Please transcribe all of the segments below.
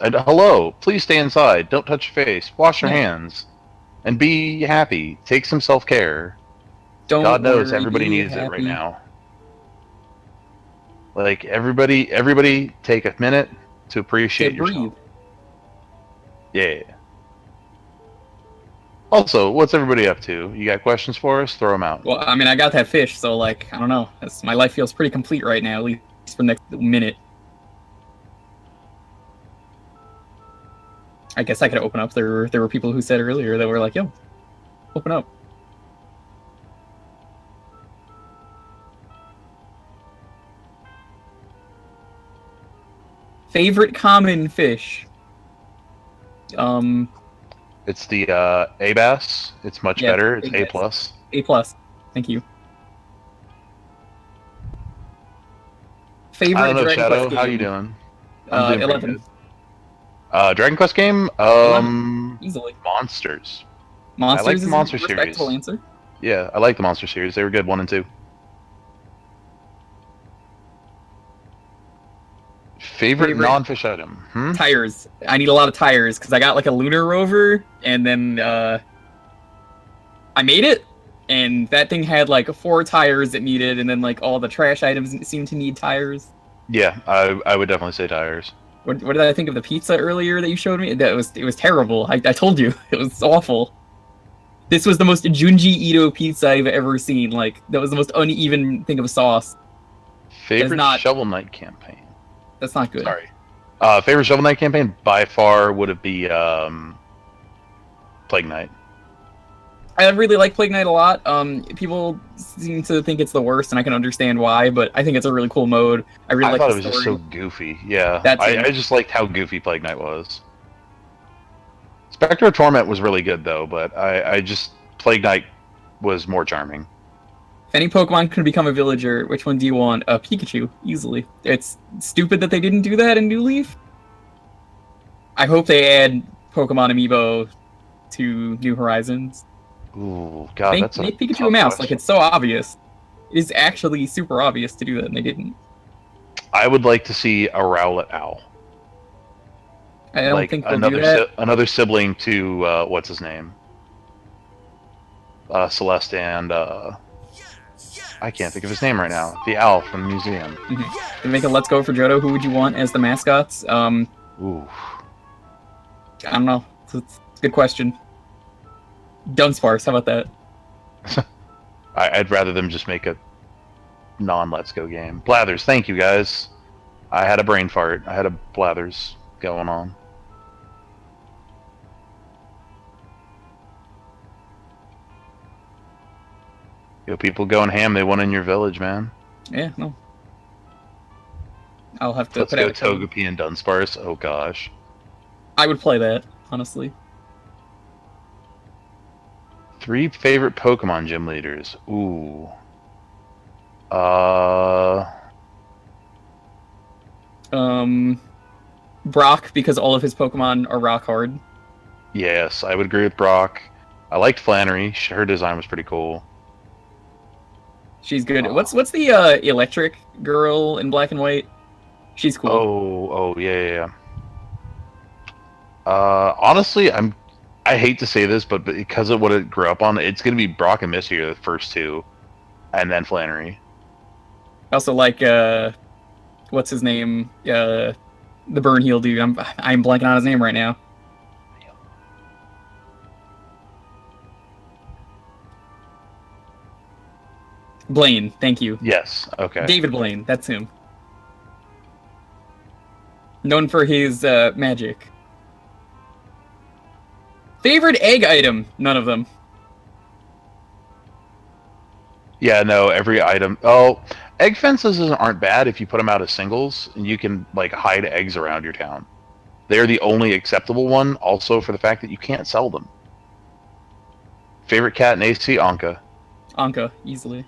And hello, please stay inside. Don't touch your face. Wash your Yeah. hands. And be happy. Take some self-care. God Don't knows worry, everybody be needs it right happy. now. Like, everybody take a minute to To appreciate yourself. breathe. Yeah. Also, what's everybody up to? You got questions for us? Throw them out. Well, I mean, I got that fish, so, like, I don't know. My life feels pretty complete right now, at least for the next minute. I guess I could open up. There were people who said earlier that were like, yo, open up. Favorite common fish? It's the A bass. It's much Yeah, better. It's big A guys. plus. A+. Thank you. I Favorite don't know, Dragon Quest Shadow. game? How you doing? I'm doing pretty 11. good. Dragon Quest game? 11. Easily. Monsters. I like Monsters the is a Monster respectable series. answer. Yeah, I like the Monster series. They were good, 1 and 2. Favorite non-fish item? Tires. I need a lot of tires, because I got, like, a lunar rover, and then, I made it, and that thing had, like, 4 tires it needed, and then, like, all the trash items seemed to need tires. Yeah, I would definitely say tires. What did I think of the pizza earlier that you showed me? It was terrible. I told you. It was awful. This was the most Junji Ito pizza I've ever seen. Like, that was the most uneven thing of sauce. Favorite Shovel Knight campaign? That's not good. Sorry. Favorite Shovel Knight campaign by far would it be Plague Knight. I really like Plague Knight a lot. People seem to think it's the worst, and I can understand why, but I think it's a really cool mode. I really thought like it the was story. just so goofy. Yeah, That too. I just liked how goofy Plague Knight was. Spectre of Torment was really good though, but I just Plague Knight was more charming. If any Pokemon could become a villager, which one do you want? Pikachu, easily. It's stupid that they didn't do that in New Leaf. I hope they add Pokemon Amiibo to New Horizons. Ooh, God, that's make a Pikachu tough a mouse. question. Like, it's so obvious. It is actually super obvious to do that, and they didn't. I would like to see a Rowlet Owl. I don't like think they'll do that. Another sibling to what's his name? Celeste and I can't think of his name right now. The owl from the museum. To make a Let's Go for Johto, who would you want as the mascots? Ooh. I don't know. It's a good question. Dunsparce, how about that? I'd rather them just make a non-Let's Go game. Blathers, thank you guys. I had a brain fart. I had a Blathers going on. Yo, people going ham. They won in your village, man. Yeah, no. I'll have to Let's go Togepi and Dunsparce. Oh gosh. I would play that, honestly. 3 favorite Pokemon gym leaders. Ooh. Brock, because all of his Pokemon are rock hard. Yes, I would agree with Brock. I liked Flannery. Her design was pretty cool. She's good. What's the electric girl in black and white? She's cool. Oh, yeah. Honestly, I hate to say this, but because of what it grew up on, it's gonna be Brock and Misty are the first 2, and then Flannery. I also like what's his name? The Burn Heal dude. I'm blanking on his name right now. Blaine, thank you. Yes. Okay. David Blaine, that's him. Known for his magic. Favorite egg item? None of them. Yeah. No. Every item. Oh, egg fences aren't bad if you put them out as singles, and you can like hide eggs around your town. They're the only acceptable one. Also, for the fact that you can't sell them. Favorite cat in AC? Anka. Anka, easily.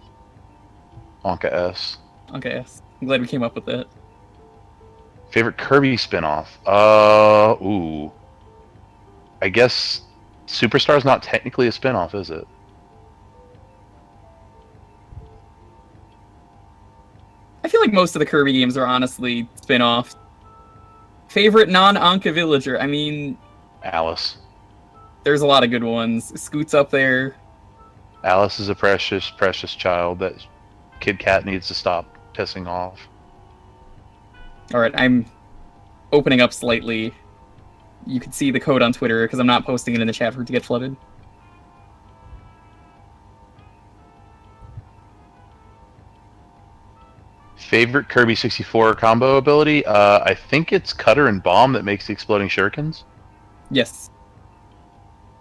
Anka S. Anka S. I'm glad we came up with that. Favorite Kirby spinoff? Ooh. I guess Superstar's not technically a spinoff, is it? I feel like most of the Kirby games are honestly spin-offs. Favorite non-Anka villager? I mean, Alice. there's a lot of good ones. Scoot's up there. Alice is a precious, precious child that Kid Cat needs to stop pissing off. Alright, I'm opening up slightly. You can see the code on Twitter, because I'm not posting it in the chat for it to get flooded. Favorite Kirby 64 combo ability? I think it's Cutter and Bomb that makes the exploding shurikens. Yes.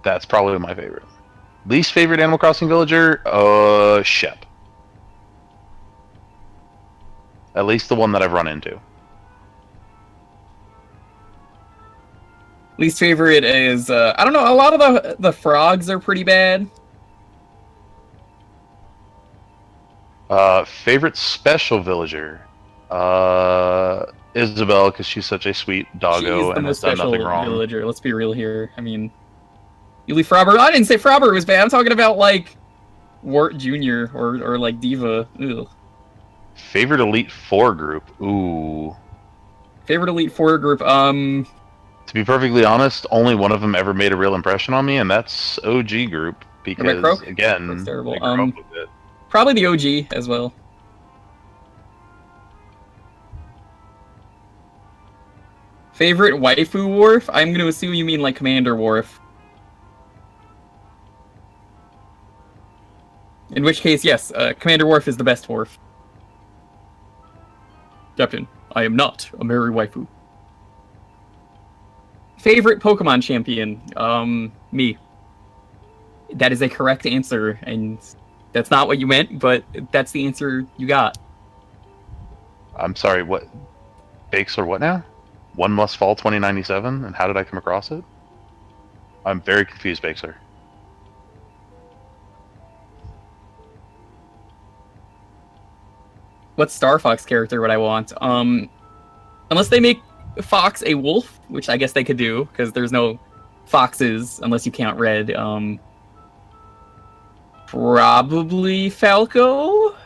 That's probably my favorite. Least favorite Animal Crossing villager? Shep. At least the one that I've run into. Least favorite is, I don't know, a lot of the frogs are pretty bad. Favorite special villager? Isabel, because she's such a sweet doggo and has done nothing wrong. Villager. Let's be real here. I mean, you leave Frobber. I didn't say Frobber was bad. I'm talking about like Wart Jr. or like Diva. Ugh. Favorite Elite Four group? Ooh. Favorite Elite Four group? To be perfectly honest, only one of them ever made a real impression on me, and that's OG group. Because again, that's terrible. I grew up with it. Probably the OG as well. Favorite waifu Wharf? I'm going to assume you mean like Commander Wharf. In which case, yes, Commander Wharf is the best Wharf. Captain, I am not a merry waifu. Favorite Pokemon champion? Me. That is a correct answer, and that's not what you meant, but that's the answer you got. I'm sorry, what? Bakesler what now? One Must Fall 2097? And how did I come across it? I'm very confused, Bakesler. What Star Fox character would I want? Unless they make Fox a wolf, which I guess they could do, because there's no foxes, unless you count Red. Probably Falco?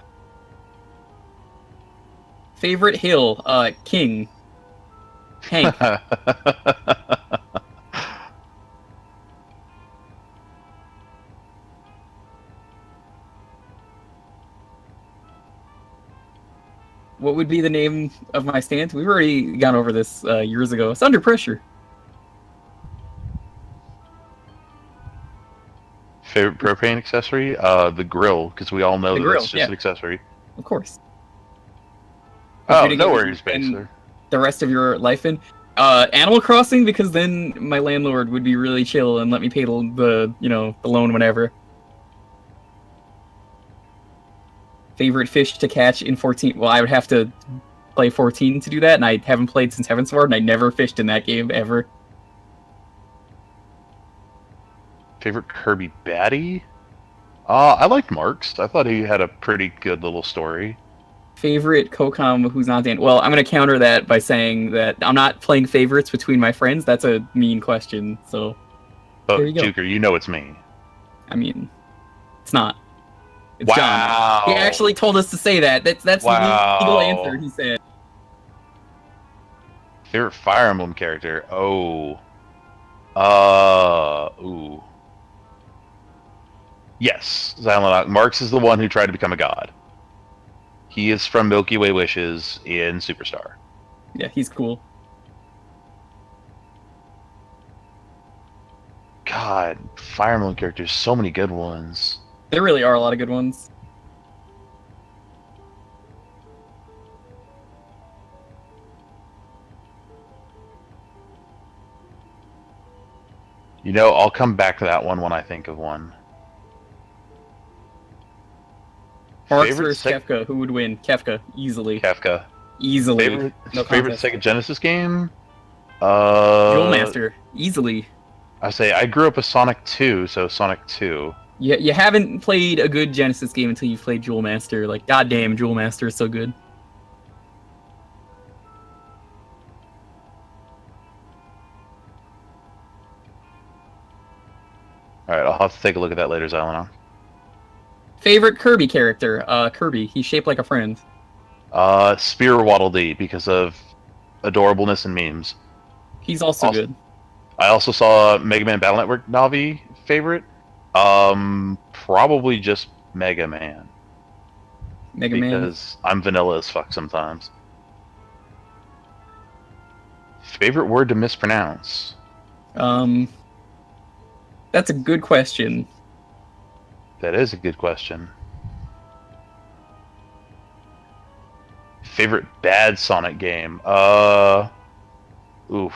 Favorite hill? King. Hank. What would be the name of my stance? We've already gone over this years ago. It's Under Pressure. Favorite propane accessory? The grill, because we all know that's just an accessory. Of course. Oh, no worries, Baser. The rest of your life in Animal Crossing, because then my landlord would be really chill and let me pay the loan whenever. Favorite fish to catch in 14? Well, I would have to play 14 to do that, and I haven't played since Heavensward, and I never fished in that game ever. Favorite Kirby baddie? I liked Marks. I thought he had a pretty good little story. Favorite Co-Com who's not Dan? Well, I'm going to counter that by saying that I'm not playing favorites between my friends. That's a mean question, so but there you go. Jewker, you know it's me. I mean, it's not. It's wow. John. He actually told us to say that. That's wow. the legal answer, he said. Favorite Fire Emblem character? Oh. Ooh. Yes, Xylonox. Marks is the one who tried to become a god. He is from Milky Way Wishes in Superstar. Yeah, he's cool. God, Fire Emblem characters, so many good ones. There really are a lot of good ones. You know, I'll come back to that one when I think of one. Marks versus Kefka, who would win? Kefka, easily. Kefka. Easily. Favorite Sega Genesis game? Jewel Master, easily. I say, I grew up with Sonic 2, so Sonic 2. You haven't played a good Genesis game until you've played Jewel Master. Like, goddamn, Jewel Master is so good. Alright, I'll have to take a look at that later, Xylonon. Favorite Kirby character? Kirby. He's shaped like a friend. Spear Waddle Dee, because of adorableness and memes. He's also good. I also saw Mega Man Battle Network Navi favorite. Probably just Mega Man. Mega Man. Because I'm vanilla as fuck sometimes. Favorite word to mispronounce? That's a good question. That is a good question. Favorite bad Sonic game? Oof.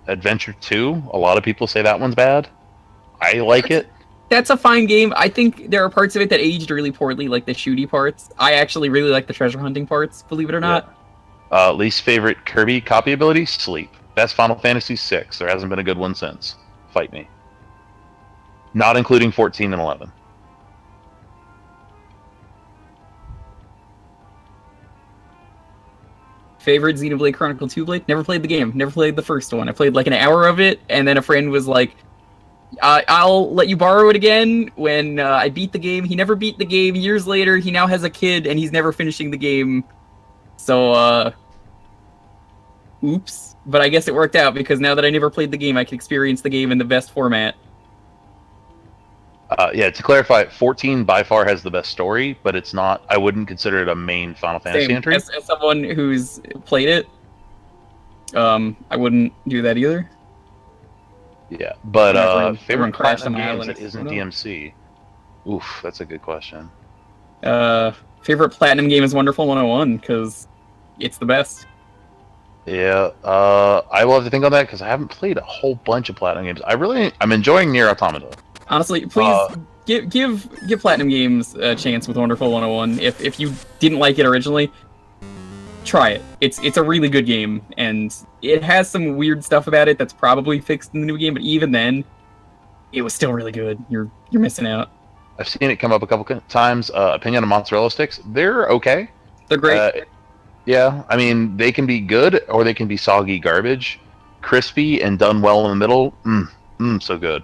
Adventure 2? A lot of people say that one's bad. I like it. That's a fine game. I think there are parts of it that aged really poorly, like the shooty parts. I actually really like the treasure hunting parts, believe it or not. Yeah. Least favorite Kirby copy ability? Sleep. Best Final Fantasy VI. There hasn't been a good one since. Fight me. Not including 14 and 11. Favorite Xenoblade Chronicle 2 Blade? Never played the game. Never played the first one. I played like an hour of it, and then a friend was like, I'll let you borrow it again when I beat the game. He never beat the game. Years later, he now has a kid, and he's never finishing the game. So, oops. But I guess it worked out, because now that I never played the game, I can experience the game in the best format. Yeah, to clarify, 14 by far has the best story, but it's not. I wouldn't consider it a main Final Fantasy entry. As someone who's played it, I wouldn't do that either. Yeah, but everyone favorite crashed on platinum my games island. that isn't DMC? Oof, that's a good question. Favorite platinum game is Wonderful 101, because it's the best. Yeah, I will have to think on that because I haven't played a whole bunch of platinum games. I'm enjoying Nier Automata. Honestly, please give platinum games a chance with Wonderful 101. If you didn't like it originally, try it. It's a really good game, and it has some weird stuff about it that's probably fixed in the new game. But even then, it was still really good. You're missing out. I've seen it come up a couple times. Opinion on mozzarella sticks? They're okay. They're great. Yeah, I mean they can be good or they can be soggy garbage. Crispy and done well in the middle. So good.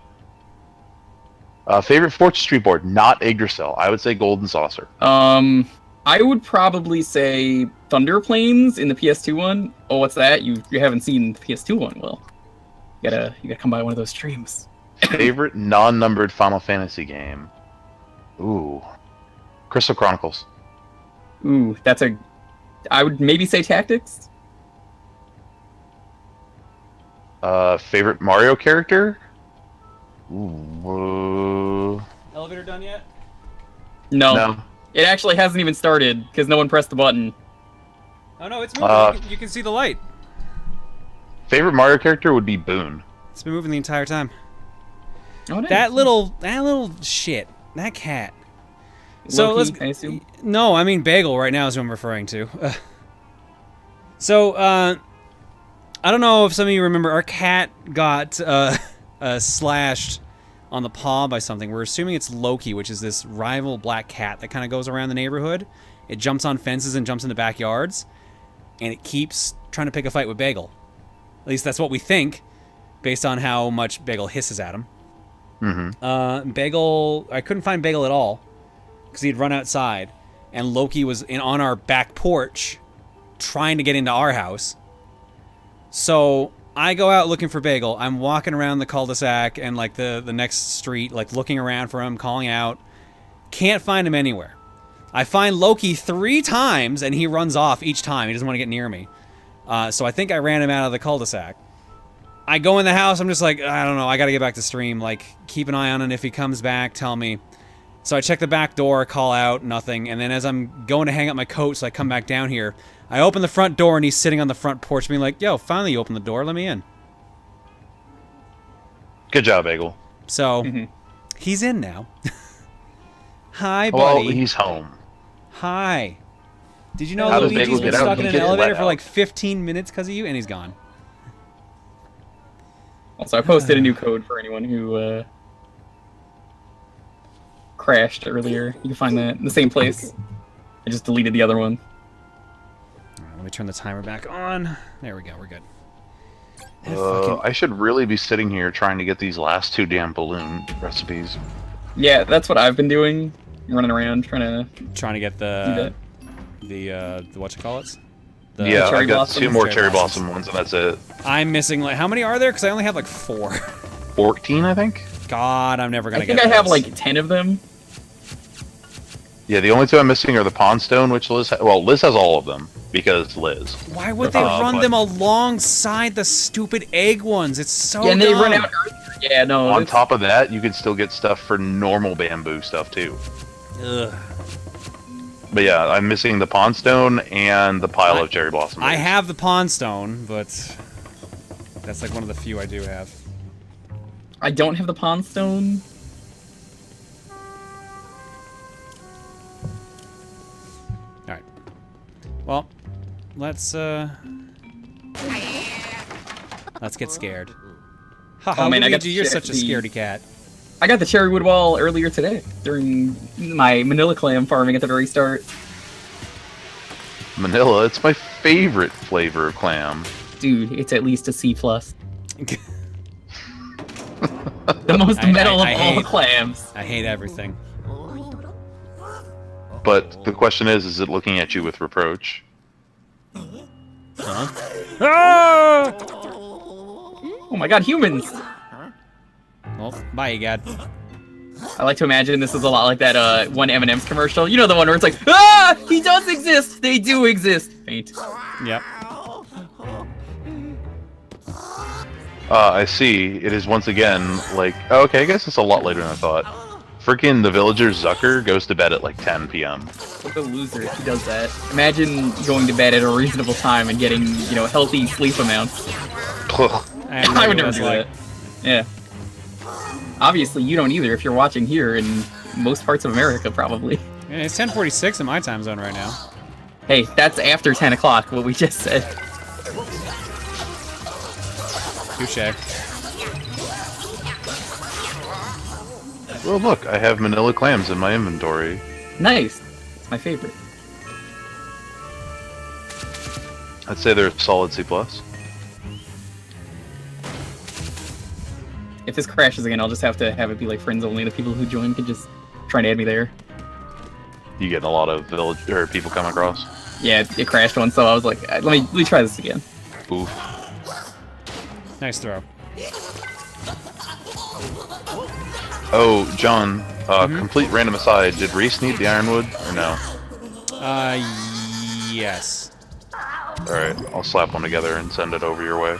Favorite Fortune Street board? Not Yggdrasil. I would say Golden Saucer. I would probably say Thunder Plains in the PS2 one. Oh, what's that? You haven't seen the PS2 one? Well, you gotta come by one of those streams. Favorite non-numbered Final Fantasy game? Ooh, Crystal Chronicles. Ooh, I would maybe say Tactics. Favorite Mario character? Ooh. Elevator done yet? No. It actually hasn't even started because no one pressed the button. Oh no, it's moving. You can see the light. Favorite Mario character would be Boone. It's been moving the entire time. Oh, nice. That little shit. That cat. So Loki, I assume? No, I mean Bagel right now is who I'm referring to. I don't know if some of you remember, our cat got slashed on the paw by something. We're assuming it's Loki, which is this rival black cat that kind of goes around the neighborhood. It jumps on fences and jumps into backyards, and it keeps trying to pick a fight with Bagel. At least that's what we think, based on how much Bagel hisses at him. Bagel, I couldn't find Bagel at all, because he'd run outside, and Loki was on our back porch, trying to get into our house. So I go out looking for Bagel. I'm walking around the cul-de-sac and like the next street, like looking around for him, calling out. Can't find him anywhere. I find Loki 3 times and he runs off each time. He doesn't want to get near me. So I think I ran him out of the cul-de-sac. I go in the house. I'm just like, I don't know. I got to get back to stream. Like, keep an eye on him. If he comes back, tell me. So I check the back door, call out, nothing. And then as I'm going to hang up my coat so I come back down here, I open the front door and he's sitting on the front porch being like, yo, finally you opened the door, let me in. Good job, Bagel. So, he's in now. Hi, buddy. Well, he's home. Hi. Did you know How does Luigi's Bagel been get out? stuck in He an gets elevator let for like out. 15 minutes because of you, and he's gone. Also, I posted a new code for anyone who crashed earlier. You can find that in the same place. I just deleted the other one. All right, let me turn the timer back on. There we go, we're good. I should really be sitting here trying to get these last 2 damn balloon recipes. Yeah, that's what I've been doing. Running around trying to Trying to get do that. the whatchamacallits? Yeah, I cherry got blossom? 2 more Cherry cherry blossoms. blossom ones, and that's it. I'm missing, like, how many are there? Because I only have, like, 4. 14, I think? God, I'm never I gonna think get I have those. like 10 of them. Yeah, the only 2 I'm missing are the Pond Stone, which Liz well, Liz has all of them, because Liz. Why would they run but- them alongside the stupid egg ones? It's so Yeah, and they run dumb. out earlier. Yeah, no. On it's- top of that, you could still get stuff for normal bamboo stuff, too. Ugh. But yeah, I'm missing the Pond Stone and the pile of cherry blossom. I berries. have the Pond Stone, but that's like one of the few I do have. I don't have the Pond Stone. Alright. Well, let's get scared. Haha, Oh, man, I got Luigi, to you're check such a the- scaredy cat. I got the cherrywood wall earlier today during my Manila clam farming at the very start. Manila, it's my favorite flavor of clam. Dude, it's at least a C+. The most metal I of all hate- clams. I hate everything. But the question is it looking at you with reproach? Ah! Oh my god, humans! Well, bye, Egad. I like to imagine this is a lot like that one M&M's commercial. You know, the one where it's like, ah, he does exist! They do exist! Faint. Yep. I see. It is once again, like... Oh, okay, I guess it's a lot later than I thought. Freaking the villager Zucker goes to bed at like 10 p.m. What a loser if he does that. Imagine going to bed at a reasonable time and getting, you know, healthy sleep amounts. I would never do that. Yeah. Obviously, you don't either if you're watching here in most parts of America, probably. Yeah, it's 10:46 in my time zone right now. Hey, that's after 10 o'clock, what we just said. Touche. Well, look, I have manila clams in my inventory. Nice. It's my favorite. I'd say they're a solid C+. If this crashes again, I'll just have to have it be like friends only. The people who join can just try and add me there. You getting a lot of village or people come across? Yeah, it crashed once, so I was like, let me try this again. Oof. Nice throw. Oh, John, complete random aside, did Reese need the ironwood or no? Yes. Alright, I'll slap one together and send it over your way.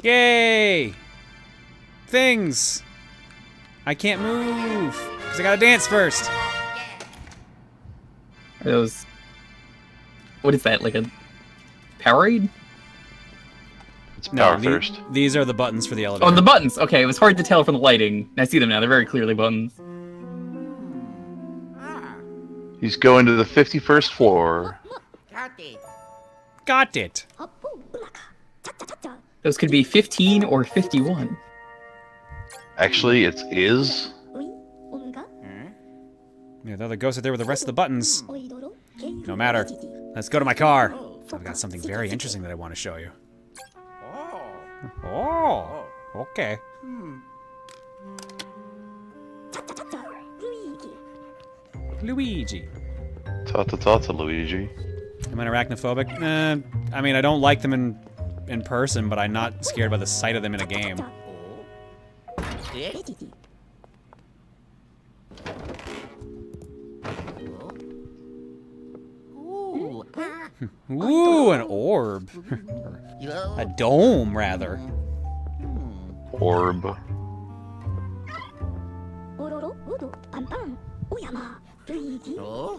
Yay! Things! I can't move! Because I gotta dance first! Are those... What is that, like a Powerade? It's No, power thirst. these are the buttons for the elevator. Oh, the buttons! Okay, it was hard to tell from the lighting. I see them now, they're very clearly buttons. He's going to the 51st floor. Got it! Those could be 15 or 51. Actually, it's is. Yeah, the other ghost are there with the rest of the buttons. No matter. Let's go to my car. I've got something very interesting that I want to show you. Oh, okay. Luigi. Ta-ta-ta-ta, Luigi. Am I arachnophobic? I mean, I don't like them in person, but I'm not scared by the sight of them in a game. Ooh, an orb. A dome, rather. Orb.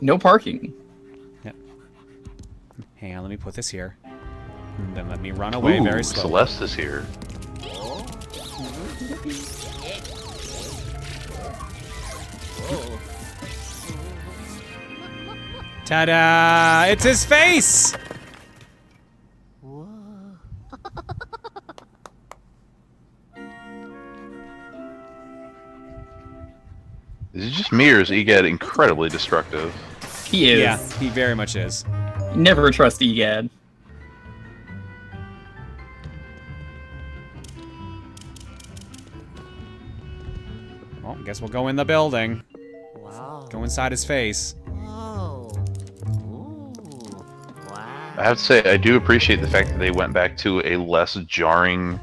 No parking. Yep. Hang on, let me put this here. And then let me run away Ooh, very slowly. Celeste is here. Ta-da! It's his face! Is it just me or is he get incredibly destructive? He is. Yeah, he very much is. Never trust EGAD. Well, guess we'll go in the building. Wow. Go inside his face. Oh. I have to say, I do appreciate the fact that they went back to a less jarring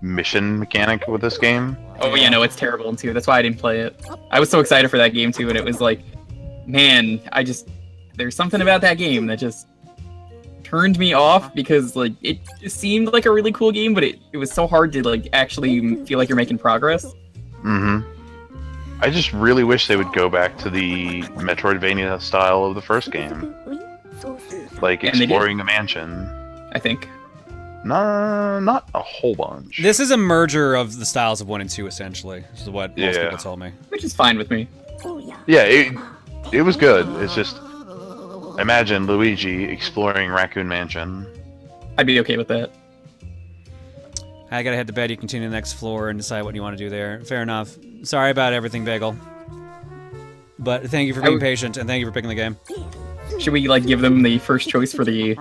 mission mechanic with this game. Oh yeah, no, it's terrible too. That's why I didn't play it. I was so excited for that game too, and it was like, man, there's something about that game that just turned me off because like it seemed like a really cool game, but it was so hard to like actually feel like you're making progress. Mm-hmm. I just really wish they would go back to the Metroidvania style of the first game, like exploring a mansion. I think. No, not a whole bunch. This is a merger of the styles of 1 and 2, essentially. This is what most people told me. Which is fine with me. Yeah, it was good. It's just, imagine Luigi exploring Raccoon Mansion. I'd be okay with that. I gotta head to bed. You continue to the next floor and decide what you want to do there. Fair enough. Sorry about everything, Bagel. But thank you for being patient, and thank you for picking the game. Should we like give them the first choice for the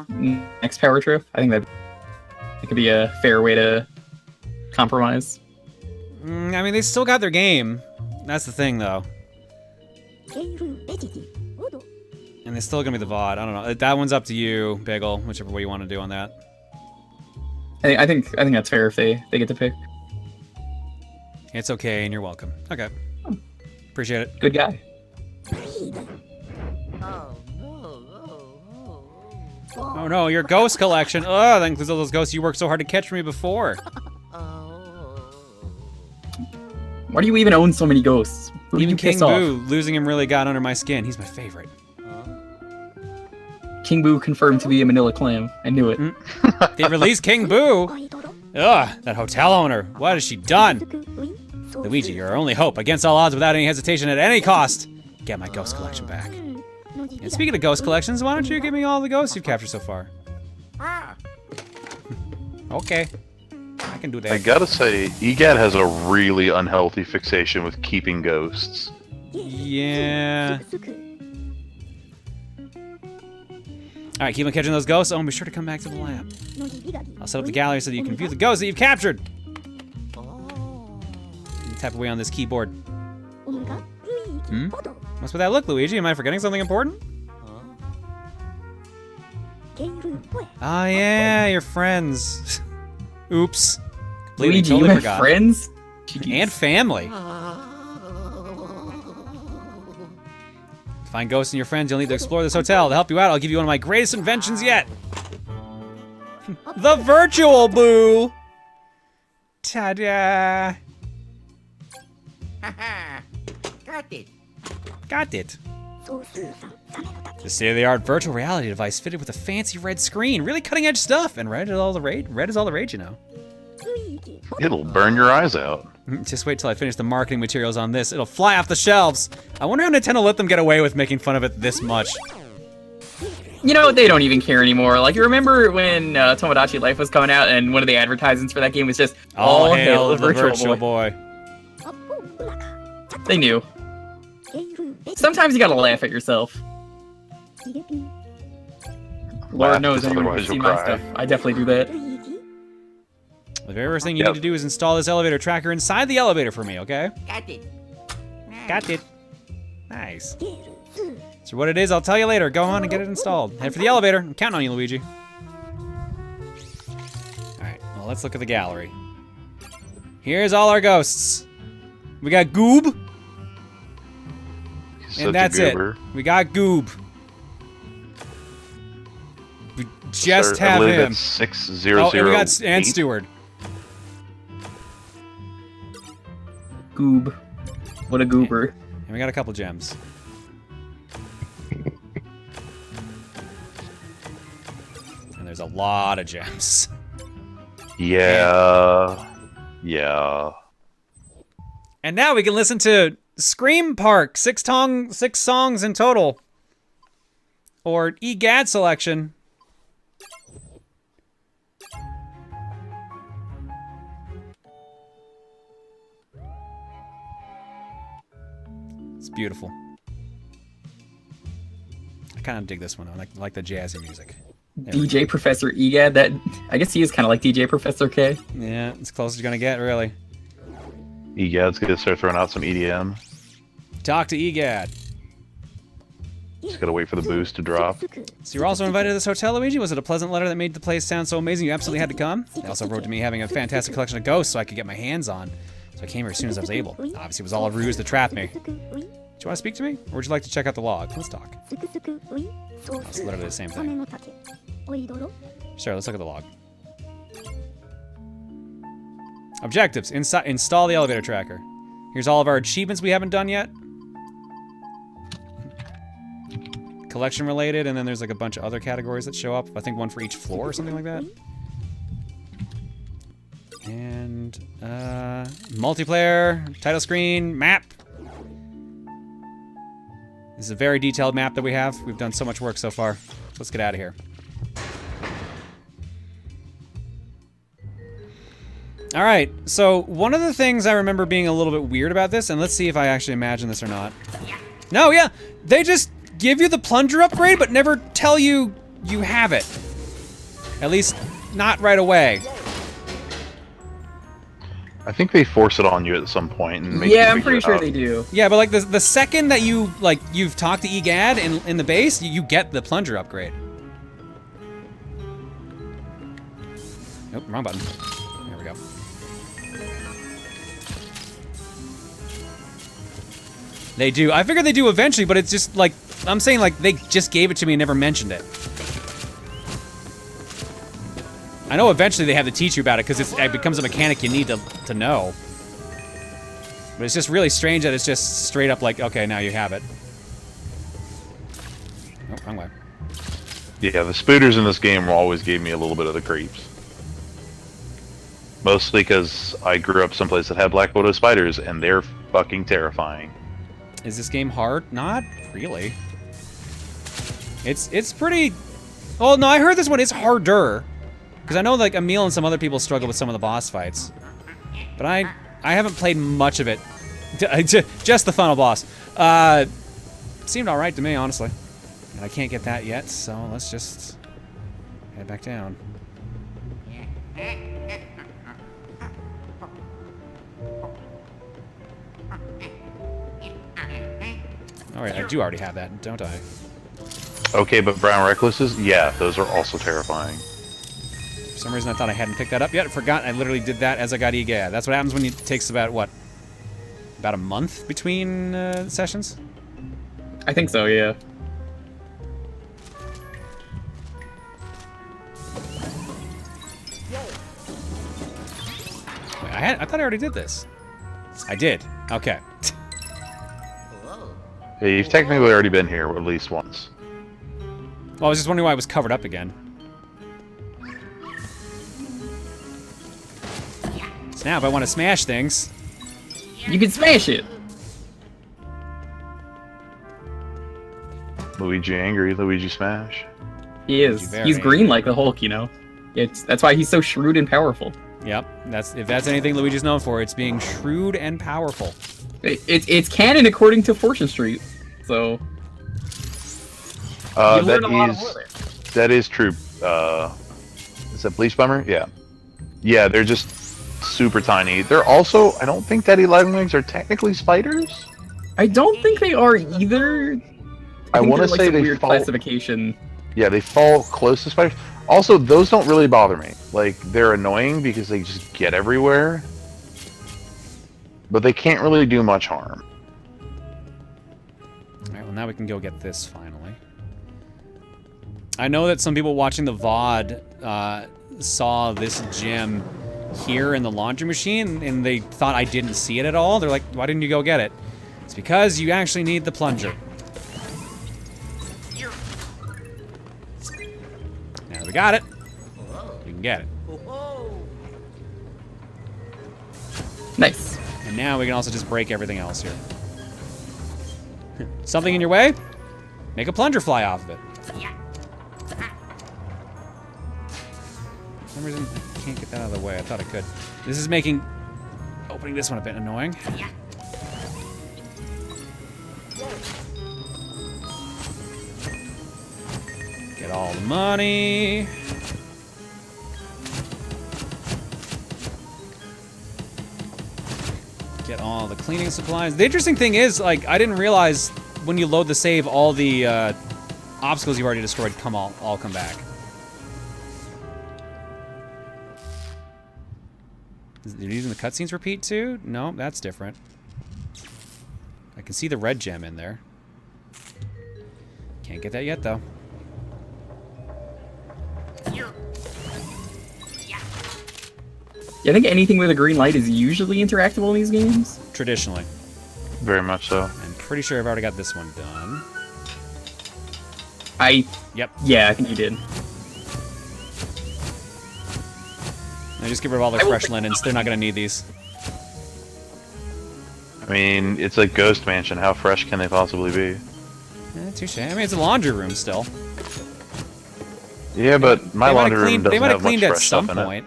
next power trip? I think that it could be a fair way to compromise. I mean, they still got their game. That's the thing, though. And it's still gonna be the VOD. I don't know. That one's up to you, Bagel. Whichever way you want to do on that. I think that's fair if they get to pick. It's okay, and you're welcome. Okay. Appreciate it. Good guy. Oh no, your ghost collection. Oh, that includes all those ghosts you worked so hard to catch for me before. Why do you even own so many ghosts? Who Even did you King piss off? Boo, losing him really got under my skin. He's my favorite. King Boo confirmed to be a Manila clam. I knew it. They released King Boo. Ugh, that hotel owner. What has she done? Luigi, you're our only hope. Against all odds, without any hesitation, at any cost. Get my ghost collection back. And speaking of ghost collections, why don't you give me all the ghosts you've captured so far? Okay. I can do that. I gotta say, EGAD has a really unhealthy fixation with keeping ghosts. Yeah. Alright, keep on catching those ghosts. Oh, and be sure to come back to the lab. I'll set up the gallery so that you can view the ghosts that you've captured. You tap away on this keyboard. What's with that look, Luigi? Am I forgetting something important? Oh yeah, your friends. Oops. Completely, Luigi, totally you have forgot. friends? And family. To find ghosts and your friends, you'll need to explore this hotel. To help you out, I'll give you one of my greatest inventions yet. The Virtual Boo! Ta-da! Got it. Got it. The state-of-the-art virtual reality device fitted with a fancy red screen. Really cutting-edge stuff. And red is all the rage. Red is all the rage, you know. It'll burn your eyes out. Just wait till I finish the marketing materials on this. It'll fly off the shelves. I wonder how Nintendo let them get away with making fun of it this much. You know, they don't even care anymore. Like, you remember when Tomodachi Life was coming out and one of the advertisements for that game was just, All hail the Virtual Boy. They knew. Sometimes you gotta laugh at yourself. Lord knows anyone can otherwise see you'll my cry. stuff. I definitely do that. The very first thing you need to do is install this elevator tracker inside the elevator for me, okay? Got it. Got it. Nice. So what it is, I'll tell you later. Go on and get it installed. Head for the elevator. I'm counting on you, Luigi. Alright, well, let's look at the gallery. Here's all our ghosts. We got Goob. He's such And that's a it. goober. We got Goob. We just Sir, I have believe him. it's 600. Oh, and we got and Steward. Goob. What a goober. And we got a couple gems. And there's a lot of gems. Yeah. Yeah. And now we can listen to Scream Park, six songs in total. Or EGAD selection. It's beautiful. I kind of dig this one. I like the jazzy music. There we DJ Professor Egad, that I guess he is kind of like DJ Professor K. go. Yeah, it's close as you're gonna get, really. EGAD's gonna start throwing out some EDM. Talk to EGAD. Just gotta wait for the boost to drop. So you were also invited to this hotel, Luigi? Was it a pleasant letter that made the place sound so amazing you absolutely had to come? They also wrote to me having a fantastic collection of ghosts so I could get my hands on. So I came here as soon as I was able. Obviously, it was all a ruse to trap me. Do you want to speak to me? Or would you like to check out the log? Let's talk. Oh, it's literally the same thing. Sure, let's look at the log. Objectives. Install the elevator tracker. Here's all of our achievements we haven't done yet. Collection related, and then there's like a bunch of other categories that show up. I think one for each floor or something like that. And multiplayer, title screen, map. This is a very detailed map that we have. We've done so much work so far. Let's get out of here. All right, so one of the things I remember being a little bit weird about this, and let's see if I actually imagine this or not. No, yeah, they just give you the plunger upgrade, but never tell you you have it. At least, not right away. I think they force it on you at some point and make Yeah, you I'm figure pretty it sure out. they do. Yeah, but like the second that you've talked to Egad in the base, you get the plunger upgrade. Nope, wrong button. There we go. They do. I figured they do eventually, but it's just like I'm saying, like they just gave it to me and never mentioned it. I know eventually they have to teach you about it because it becomes a mechanic you need to know. But it's just really strange that it's just straight up like, okay, now you have it. Oh, wrong way. Yeah, the spooters in this game always gave me a little bit of the creeps. Mostly because I grew up someplace that had black widow spiders, and they're fucking terrifying. Is this game hard? Not really. It's pretty... Oh, no, I heard this one is harder. Because I know, like, Emil and some other people struggle with some of the boss fights. But I haven't played much of it. Just the final boss. Seemed alright to me, honestly. And I can't get that yet, so let's just head back down. Alright, I do already have that, don't I? Okay, but brown recluses, yeah, those are also terrifying. For some reason I thought I hadn't picked that up yet. I forgot I literally did that as I got EGAD. That's what happens when it takes about, what? About a month between sessions? I think so, yeah. Wait, I thought I already did this. I did. Okay. Yeah, you've technically already been here at least once. Well, I was just wondering why it was covered up again. So now if I want to smash things... You can smash it! Luigi angry, Luigi smash. He is. Very He's green like the Hulk, you know? That's why he's so shrewd and powerful. Yep, if that's anything Luigi's known for, it's being shrewd and powerful. It's canon according to Fortune Street, so... you learn a lot more there. That is true. Is that Bleach Bummer? Yeah. Yeah, they're just super tiny. They're also, I don't think Daddy Lightwings are technically spiders. I don't think they are either. I think want to they're, like, say some they weird fall. classification. Yeah, they fall close to spiders. Also, those don't really bother me. Like, they're annoying because they just get everywhere. But they can't really do much harm. Alright, well now we can go get this finally. I know that some people watching the VOD saw this gem here in the laundry machine and they thought I didn't see it at all. They're like, why didn't you go get it? It's because you actually need the plunger. Now that we got it, you can get it. Nice. And now we can also just break everything else here. Something in your way? Make a plunger fly off of it. For some reason, I can't get that out of the way. I thought I could. This is making opening this one a bit annoying. Get all the money. Get all the cleaning supplies. The interesting thing is, like, I didn't realize when you load the save, all the obstacles you've already destroyed all come back. You're using the cutscenes repeat too? No, that's different. I can see the red gem in there. Can't get that yet, though. Yeah, I think anything with a green light is usually interactable in these games. Traditionally. Very much so. I'm pretty sure I've already got this one done. Yep. Yeah, I think you did. I just get rid of all the fresh linens. They're not going to need these. I mean, it's a ghost mansion. How fresh can they possibly be? Touche. I mean, it's a laundry room still. Yeah, but my laundry room doesn't They might have have much cleaned at fresh some stuff in it. point.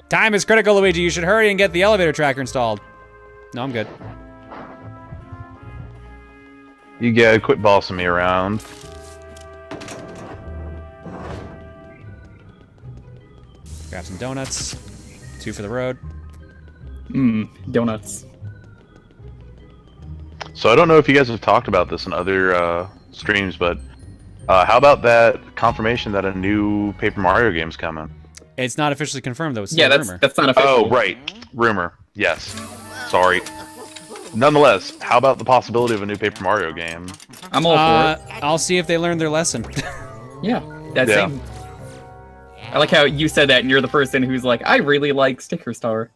Time is critical, Luigi. You should hurry and get the elevator tracker installed. No, I'm good. You gotta quit bossing me around. Grab some donuts. 2 for the road. Donuts. So I don't know if you guys have talked about this in other streams, but how about that confirmation that a new Paper Mario game's coming? It's not officially confirmed, though. It's still a rumor. That's not official. Oh, right. Rumor. Yes. Sorry. Nonetheless, how about the possibility of a new Paper Mario game? I'm all for it. I'll see if they learned their lesson. Yeah. I like how you said that, and you're the person who's like, I really like Sticker Star.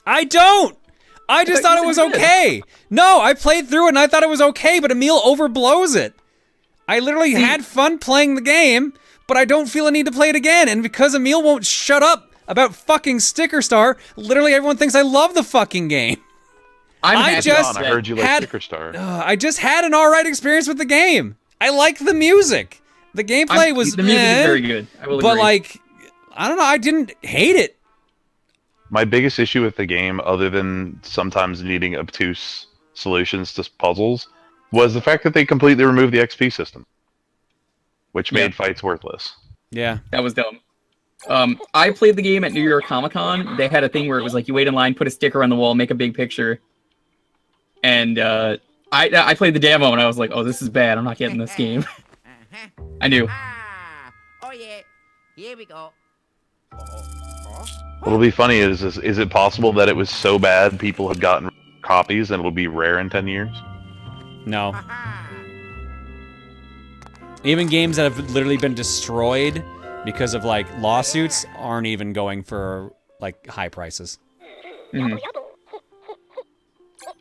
I don't! I just thought it was okay! No, I played through it and I thought it was okay, but Emil overblows it. I literally had fun playing the game, but I don't feel a need to play it again, and because Emil won't shut up about fucking Sticker Star, literally everyone thinks I love the fucking game. I heard you like Sticker Star. I just had an alright experience with the game. I liked the music. The gameplay was the music is very good. I will but agree. like, I don't know, I didn't hate it. My biggest issue with the game, other than sometimes needing obtuse solutions to puzzles, was the fact that they completely removed the XP system, which made fights worthless. Yeah. That was dumb. I played the game at New York Comic Con. They had a thing where it was like you wait in line, put a sticker on the wall, make a big picture. And I played the demo and I was like, oh, this is bad. I'm not getting this game. I knew. Oh yeah, here we go. What'll be funny is it possible that it was so bad people had gotten copies and it'll be rare in 10 years? No. Even games that have literally been destroyed because of like lawsuits aren't even going for like high prices.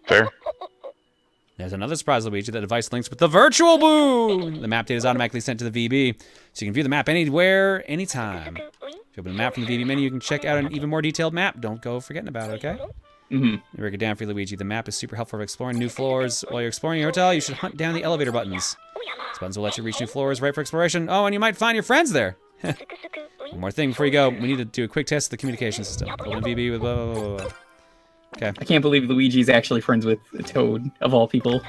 Fair. There's another surprise, Luigi. The device links with the virtual boo. The map data is automatically sent to the VB, so you can view the map anywhere, anytime. If you open the map from the VB menu, you can check out an even more detailed map. Don't go forgetting about it, okay? Break it down for you, Luigi. The map is super helpful for exploring new floors. While you're exploring your hotel, you should hunt down the elevator buttons. These buttons will let you reach new floors right for exploration. Oh, and you might find your friends there. One more thing before you go. We need to do a quick test of the communication system. Open VB with blah, blah, blah, blah. Okay. I can't believe Luigi's actually friends with Toad, of all people.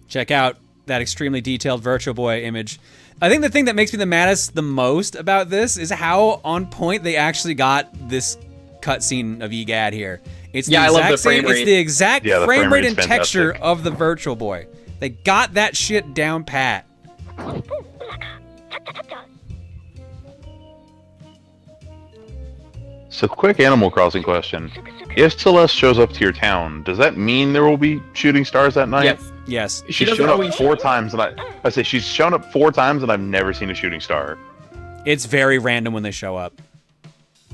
Check out that extremely detailed Virtual Boy image. I think the thing that makes me the maddest the most about this is how on point they actually got this cutscene of EGAD here. It's the I exact love the frame rate. It's the exact the frame rate and rate's texture fantastic. of the Virtual Boy. They got that shit down pat. So, quick Animal Crossing question. If Celeste shows up to your town, does that mean there will be shooting stars that night? Yes. Yes. She's doesn't shown up always 4 times, and I say she's shown up 4 times, and I've never seen a shooting star. It's very random when they show up.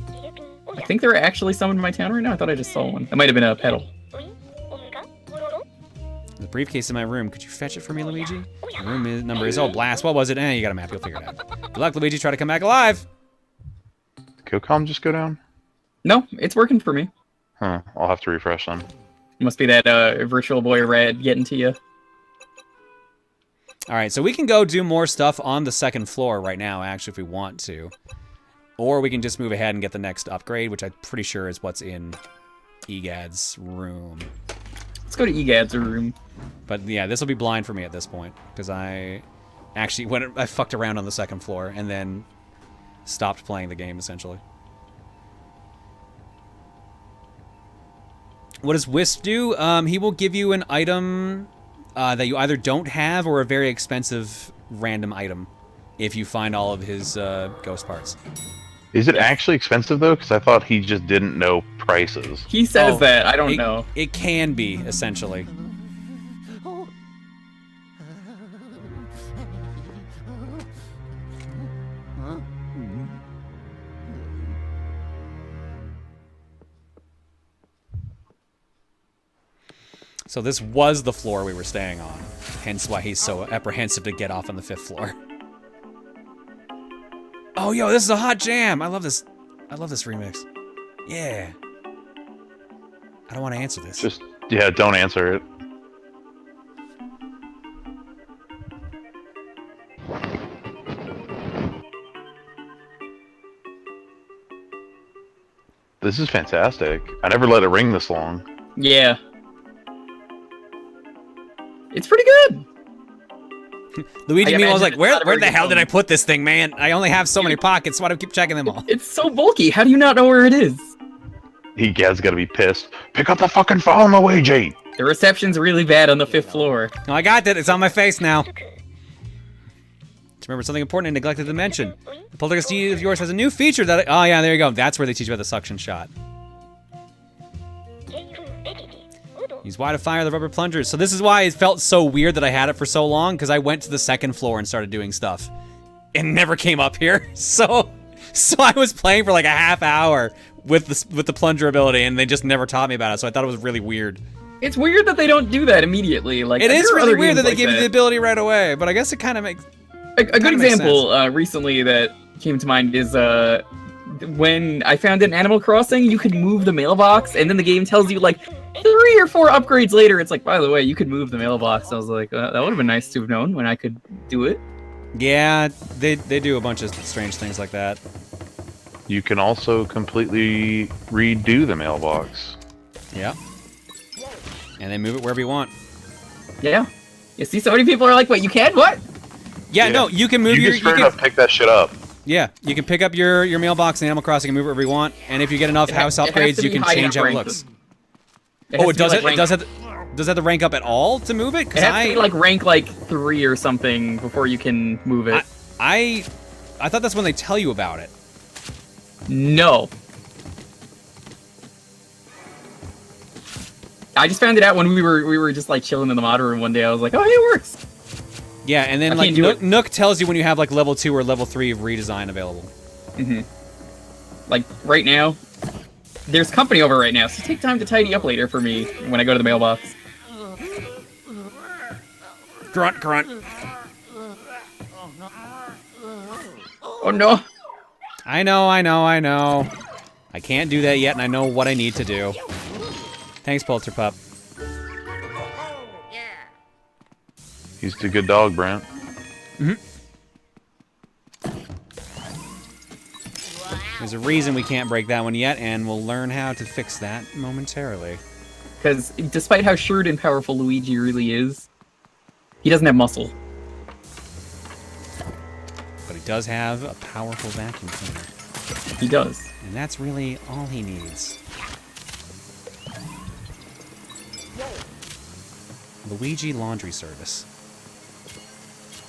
I think they're actually summoned in my town right now. I thought I just saw one. That might have been a pedal. The briefcase in my room. Could you fetch it for me, Luigi? The room number is... Oh, blast. What was it? You got a map. You'll figure it out. Good luck, Luigi. Try to come back alive. Did Co-Com just go down? No, it's working for me. Huh. I'll have to refresh them. It must be that Virtual Boy Red getting to you. All right, so we can go do more stuff on the second floor right now, actually, if we want to. Or we can just move ahead and get the next upgrade, which I'm pretty sure is what's in EGAD's room. Let's go to EGAD's room. But yeah, this will be blind for me at this point, because I actually I fucked around on the second floor and then stopped playing the game, essentially. What does Wisp do? He will give you an item that you either don't have or a very expensive random item if you find all of his ghost parts. Is it actually expensive though? Because I thought he just didn't know prices. He says that. I don't know. It can be, essentially. So this was the floor we were staying on, hence why he's so apprehensive to get off on the 5th floor. Oh, yo, this is a hot jam! I love this remix. Yeah. I don't want to answer this. Just, yeah, don't answer it. This is fantastic. I never let it ring this long. Yeah. It's pretty good. Luigi, meanwhile, was like, imagine where it's not a the very hell good did I phone. put this thing, man? I only have so many pockets, why do I keep checking them all? It's so bulky. How do you not know where it is? He has got to be pissed. Pick up the fucking phone, Luigi! The reception's really bad on the 5th floor. No, I got it. It's on my face now. Just remember something important I neglected to mention. The Poltergeist of yours has a new feature that... Oh, yeah, there you go. That's where they teach you about the suction shot. Use wide of fire the rubber plungers. So this is why it felt so weird that I had it for so long, because I went to the 2nd floor and started doing stuff. And never came up here. So I was playing for like a half hour with the plunger ability, and they just never taught me about it, so I thought it was really weird. It's weird that they don't do that immediately. Like It is there are really other weird that games they give you the ability right away, but I guess it kind of makes... A good kinda makes example recently that came to mind is when I found in Animal Crossing, you could move the mailbox, and then the game tells you like 3 or 4 upgrades later, it's like, by the way, you could move the mailbox. I was like, that would have been nice to have known when I could do it. Yeah, they do a bunch of strange things like that. You can also completely redo the mailbox. Yeah. And then move it wherever you want. Yeah. You see, so many people are like, wait, you can? What? Yeah, no, you can move You your... can straight up pick that shit up. Yeah, you can pick up your mailbox in Animal Crossing and move it wherever you want, and if you get enough house it has upgrades, to you be can high change enough how it rank. looks. It has Oh, to be, like, rank- does it have to rank up at all to move it? It Because has to be like rank like 3 or something before you can move it. I thought that's when they tell you about it. No. I just found it out when we were just like chilling in the mod room one day. I was like, oh, hey, it works. Yeah, and then I like can't do it. Nook tells you when you have like level 2 or level 3 of redesign available. Mm-hmm. Like right now, there's company over right now, so take time to tidy up later for me when I go to the mailbox. Grunt, grunt. Oh no. I know. I can't do that yet, and I know what I need to do. Thanks, Polterpup. He's a good dog, Brent. There's a reason we can't break that one yet, and we'll learn how to fix that momentarily. Because despite how shrewd and powerful Luigi really is, he doesn't have muscle. But he does have a powerful vacuum cleaner. He does. And that's really all he needs. Luigi Laundry Service.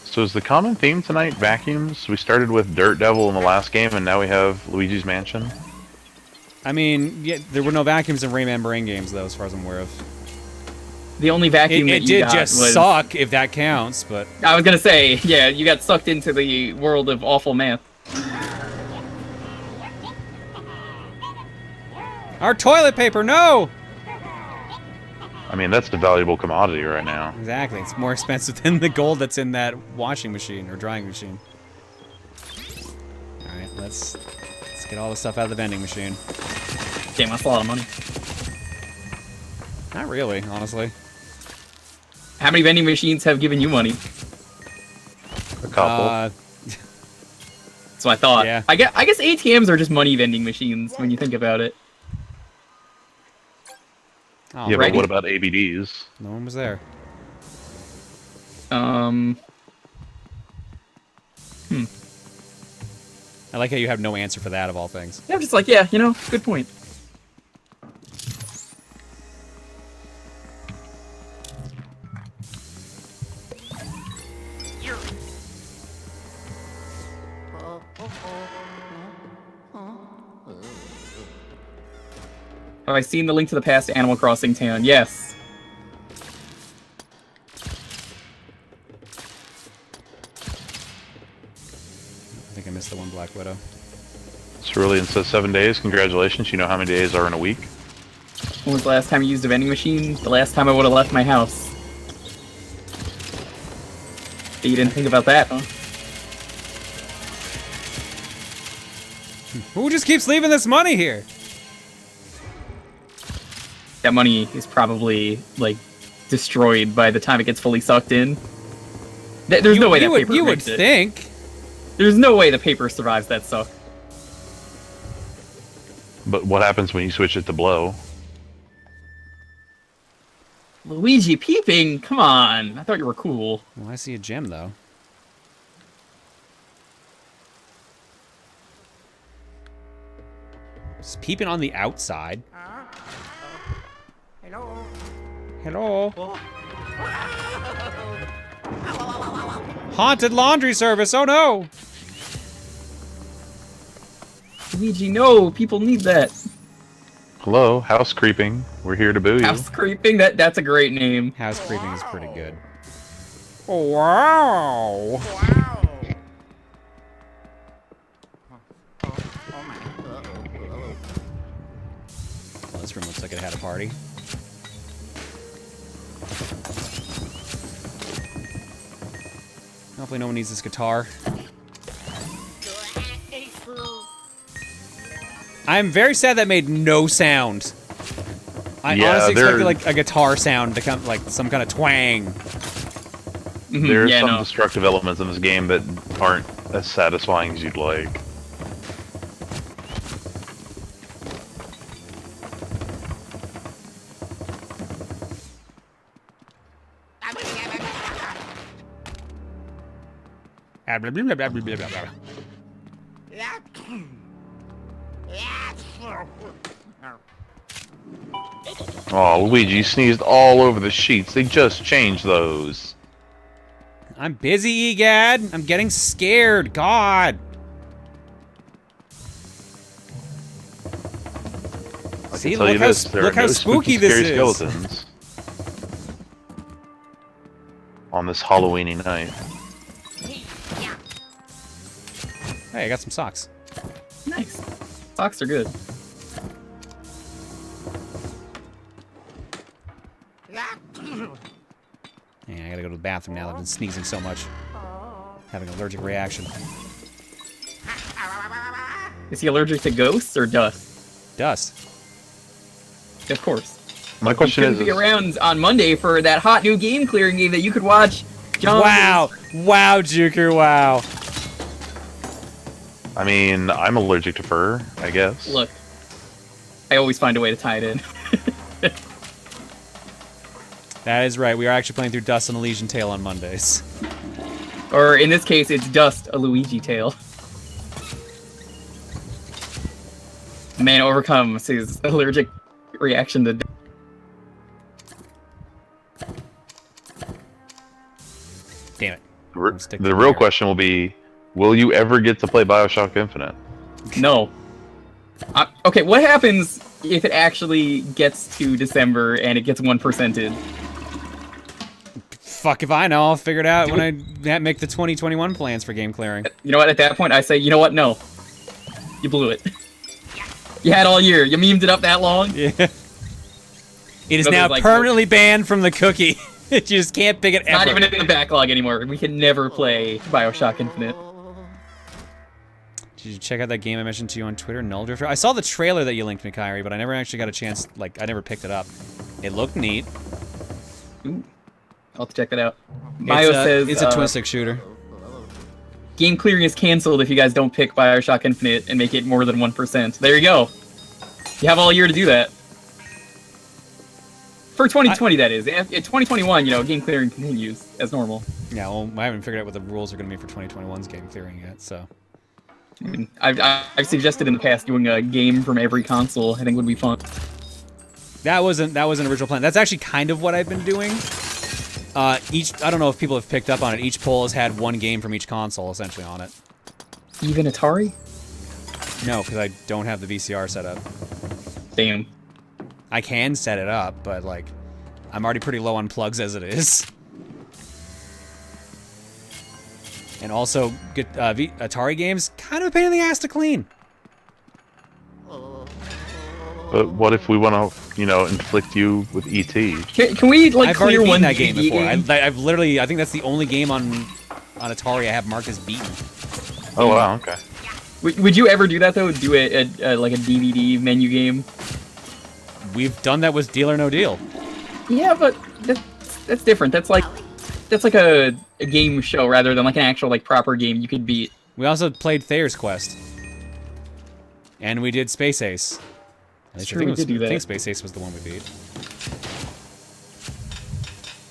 So is the common theme tonight vacuums? We started with Dirt Devil in the last game, and now we have Luigi's Mansion. I mean, yeah, there were no vacuums in Rayman Brain games, though, as far as I'm aware of. The only vacuum It that you did got just was... suck, if that counts, but... I was gonna say, yeah, you got sucked into the world of awful math. Our toilet paper, no! I mean, that's the valuable commodity right now. Exactly, it's more expensive than the gold that's in that washing machine, or drying machine. Alright, let's get all the stuff out of the vending machine. Damn, that's a lot of money. Not really, honestly. How many vending machines have given you money? A couple. That's what I thought. Yeah. I guess ATMs are just money vending machines when you think about it. Oh, yeah, righty. but what about ABDs? no one was there. I like how you have no answer for that, of all things. Yeah, I'm just like, yeah, you know, good point. Have I seen the Link to the Past Animal Crossing town? Yes. I think I missed the one Black Widow. Cerulean says 7 days. Congratulations. You know how many days are in a week? When was the last time you used a vending machine? The last time I would have left my house. You didn't think about that, huh? Who just keeps leaving this money here? That money is probably, like, destroyed by the time it gets fully sucked in. There's no way that paper You would makes it. think. There's no way the paper survives that suck. But what happens when you switch it to blow? Luigi peeping? Come on. I thought you were cool. Well, I see a gem, though. Is peeping on the outside? Hello. Hello? Haunted laundry service, oh no! Luigi, no! People need that. Hello, house creeping. We're here to boo you. House creeping? That's a great name. House creeping is pretty good. Oh, wow! Wow. Oh my. Well, this room looks like it had a party. Hopefully no one needs this guitar. I'm very sad that made no sound. I honestly expected like a guitar sound to come, like some kind of twang. There's some destructive elements in this game that aren't as satisfying as you'd like. Oh, Luigi sneezed all over the sheets. They just changed those. I'm busy, Egad. I'm getting scared. God. See, look how spooky this is. Skeletons on this Halloweeny night. Hey, I got some socks. Nice. Socks are good. Yeah, I gotta go to the bathroom now that I've been sneezing so much. Having an allergic reaction. Is he allergic to ghosts or dust? Dust. Of course. My question is, be around on Monday for that hot new game clearing game that you could watch. John Wow! Wow, Jewker, wow. I mean, I'm allergic to fur, I guess. Look, I always find a way to tie it in. That is right. We are actually playing through Dust and Elysian Tale on Mondays. Or in this case, it's Dust, a Luigi tale. Man overcomes his allergic reaction to. Damn it. The real question will be, will you ever get to play Bioshock Infinite? No. Okay, what happens if it actually gets to December and it gets 1%ed? Fuck if I know. I'll figure it out when I make the 2021 plans for game clearing. You know what? At that point, I say, you know what? No. You blew it. You had all year. You memed it up that long. Yeah. It is now permanently banned from the cookie. You just can't pick it ever. Not even in the backlog anymore. We can never play Bioshock Infinite. Did you check out that game I mentioned to you on Twitter, Null Drifter? I saw the trailer that you linked me, Kyrie, but I never actually got a chance, like, I never picked it up. It looked neat. Ooh. I'll have to check that out. Bio says it's a twin-stick shooter. Game clearing is canceled if you guys don't pick Bioshock Infinite and make it more than 1%. There you go. You have all year to do that. For 2020, that is. In 2021, you know, game clearing continues as normal. Yeah, well, I haven't figured out what the rules are going to be for 2021's game clearing yet, so... I've suggested in the past doing a game from every console. I think would be fun. That wasn't an original plan. That's actually kind of what I've been doing. I don't know if people have picked up on it. Each poll has had one game from each console essentially on it. Even Atari? No, because I don't have the VCR set up. Damn. I can set it up, but like, I'm already pretty low on plugs as it is. And also, Atari games, kind of a pain in the ass to clean. But what if we want to, inflict you with ET? Can we like I've already clear beaten one that game DVD before. game? I've literally, I think that's the only game on Atari I have marked as beaten. Oh wow, okay. Would you ever do that though? Do like a DVD menu game? We've done that with Deal or No Deal. Yeah, but that's different. That's like a game show rather than like an actual like proper game you could beat. We also played Thayer's Quest. And we did Space Ace. That's true, we did do that. I think Space Ace was the one we beat.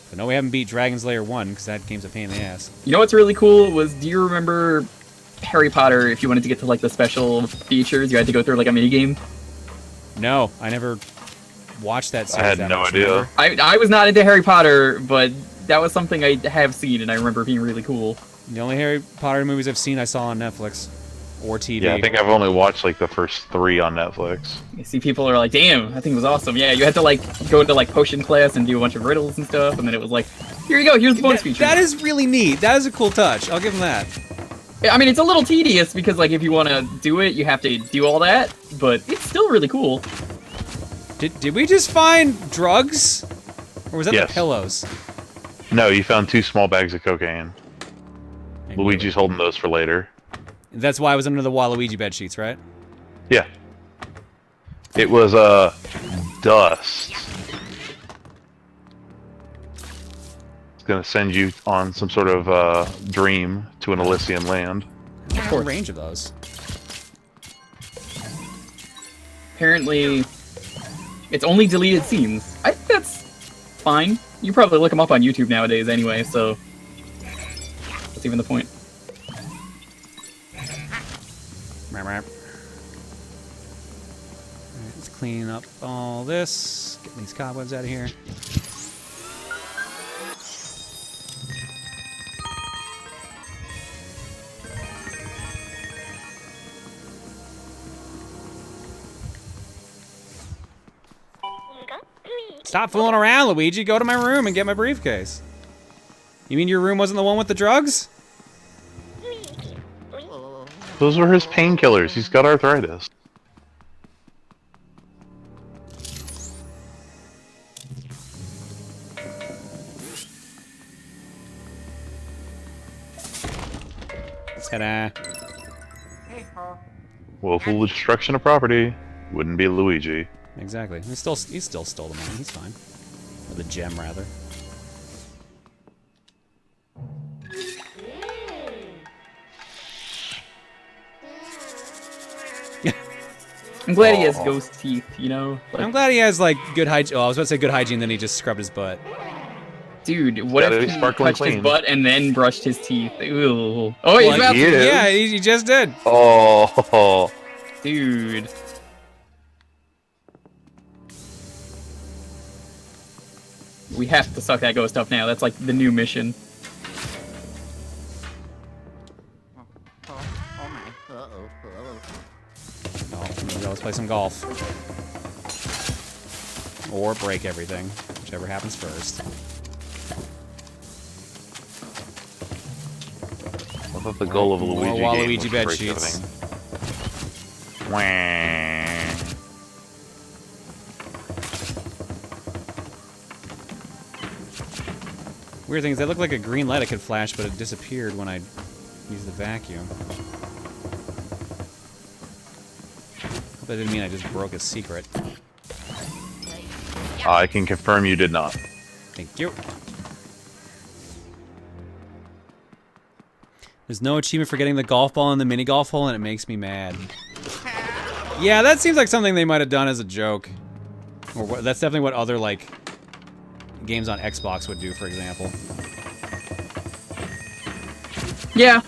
But no, we haven't beat Dragon's Lair 1, because that game's a pain in the ass. You know what's really cool was, do you remember Harry Potter, if you wanted to get to like the special features, you had to go through like a minigame? No, I never watched that series. I had that no much, idea. remember? I was not into Harry Potter, but that was something I have seen and I remember being really cool. The only Harry Potter movies I've seen I saw on Netflix. Or TV. Yeah, I think I've only watched like the first 3 on Netflix. You see people are like, damn, that thing was awesome. Yeah, you had to like go into like potion class and do a bunch of riddles and stuff, and then it was like, here you go, here's the bonus feature. That is really neat. That is a cool touch. I'll give him that. I mean, it's a little tedious because like if you want to do it, you have to do all that, but it's still really cool. Did we just find drugs? Or was that Yes. the pillows? No, you found 2 small bags of cocaine. Luigi's holding those for later. That's why I was under the Waluigi bed sheets, right? Yeah. It was, dust. It's gonna send you on some sort of, dream to an Elysian land. What's the range of those? Apparently, it's only deleted scenes. I think that's fine. You probably look them up on YouTube nowadays anyway, so what's even the point? Alright, let's clean up all this. Get these cobwebs out of here. Stop fooling around, Luigi. Go to my room and get my briefcase. You mean your room wasn't the one with the drugs? Those were his painkillers. He's got arthritis. Ta-da. Willful destruction of property. Wouldn't be Luigi. Exactly. He still stole the money. He's fine. Or the gem, rather. I'm glad he has ghost teeth, you know? Like, I'm glad he has, like, good hygiene. Oh, I was about to say good hygiene, then he just scrubbed his butt. dude, what Gotta if be he sparkling touched his clean. butt and then brushed his teeth? Ooh. Oh, he's about he to. is. Yeah, he just did. Oh. Dude. We have to suck that ghost up now. That's like the new mission. Oh my. Uh-oh. Oh, let's play some golf. Or break everything, whichever happens first. I thought the goal of a More Luigi Waluigi game was to bed break sheets. everything. Wah. Weird thing is, they look like a green light that could flash, but it disappeared when I used the vacuum. Hope that didn't mean I just broke a secret. I can confirm you did not. Thank you. There's no achievement for getting the golf ball in the mini golf hole, and it makes me mad. Yeah, that seems like something they might have done as a joke. Or that's definitely what other, like, games on Xbox would do, for example. Yeah.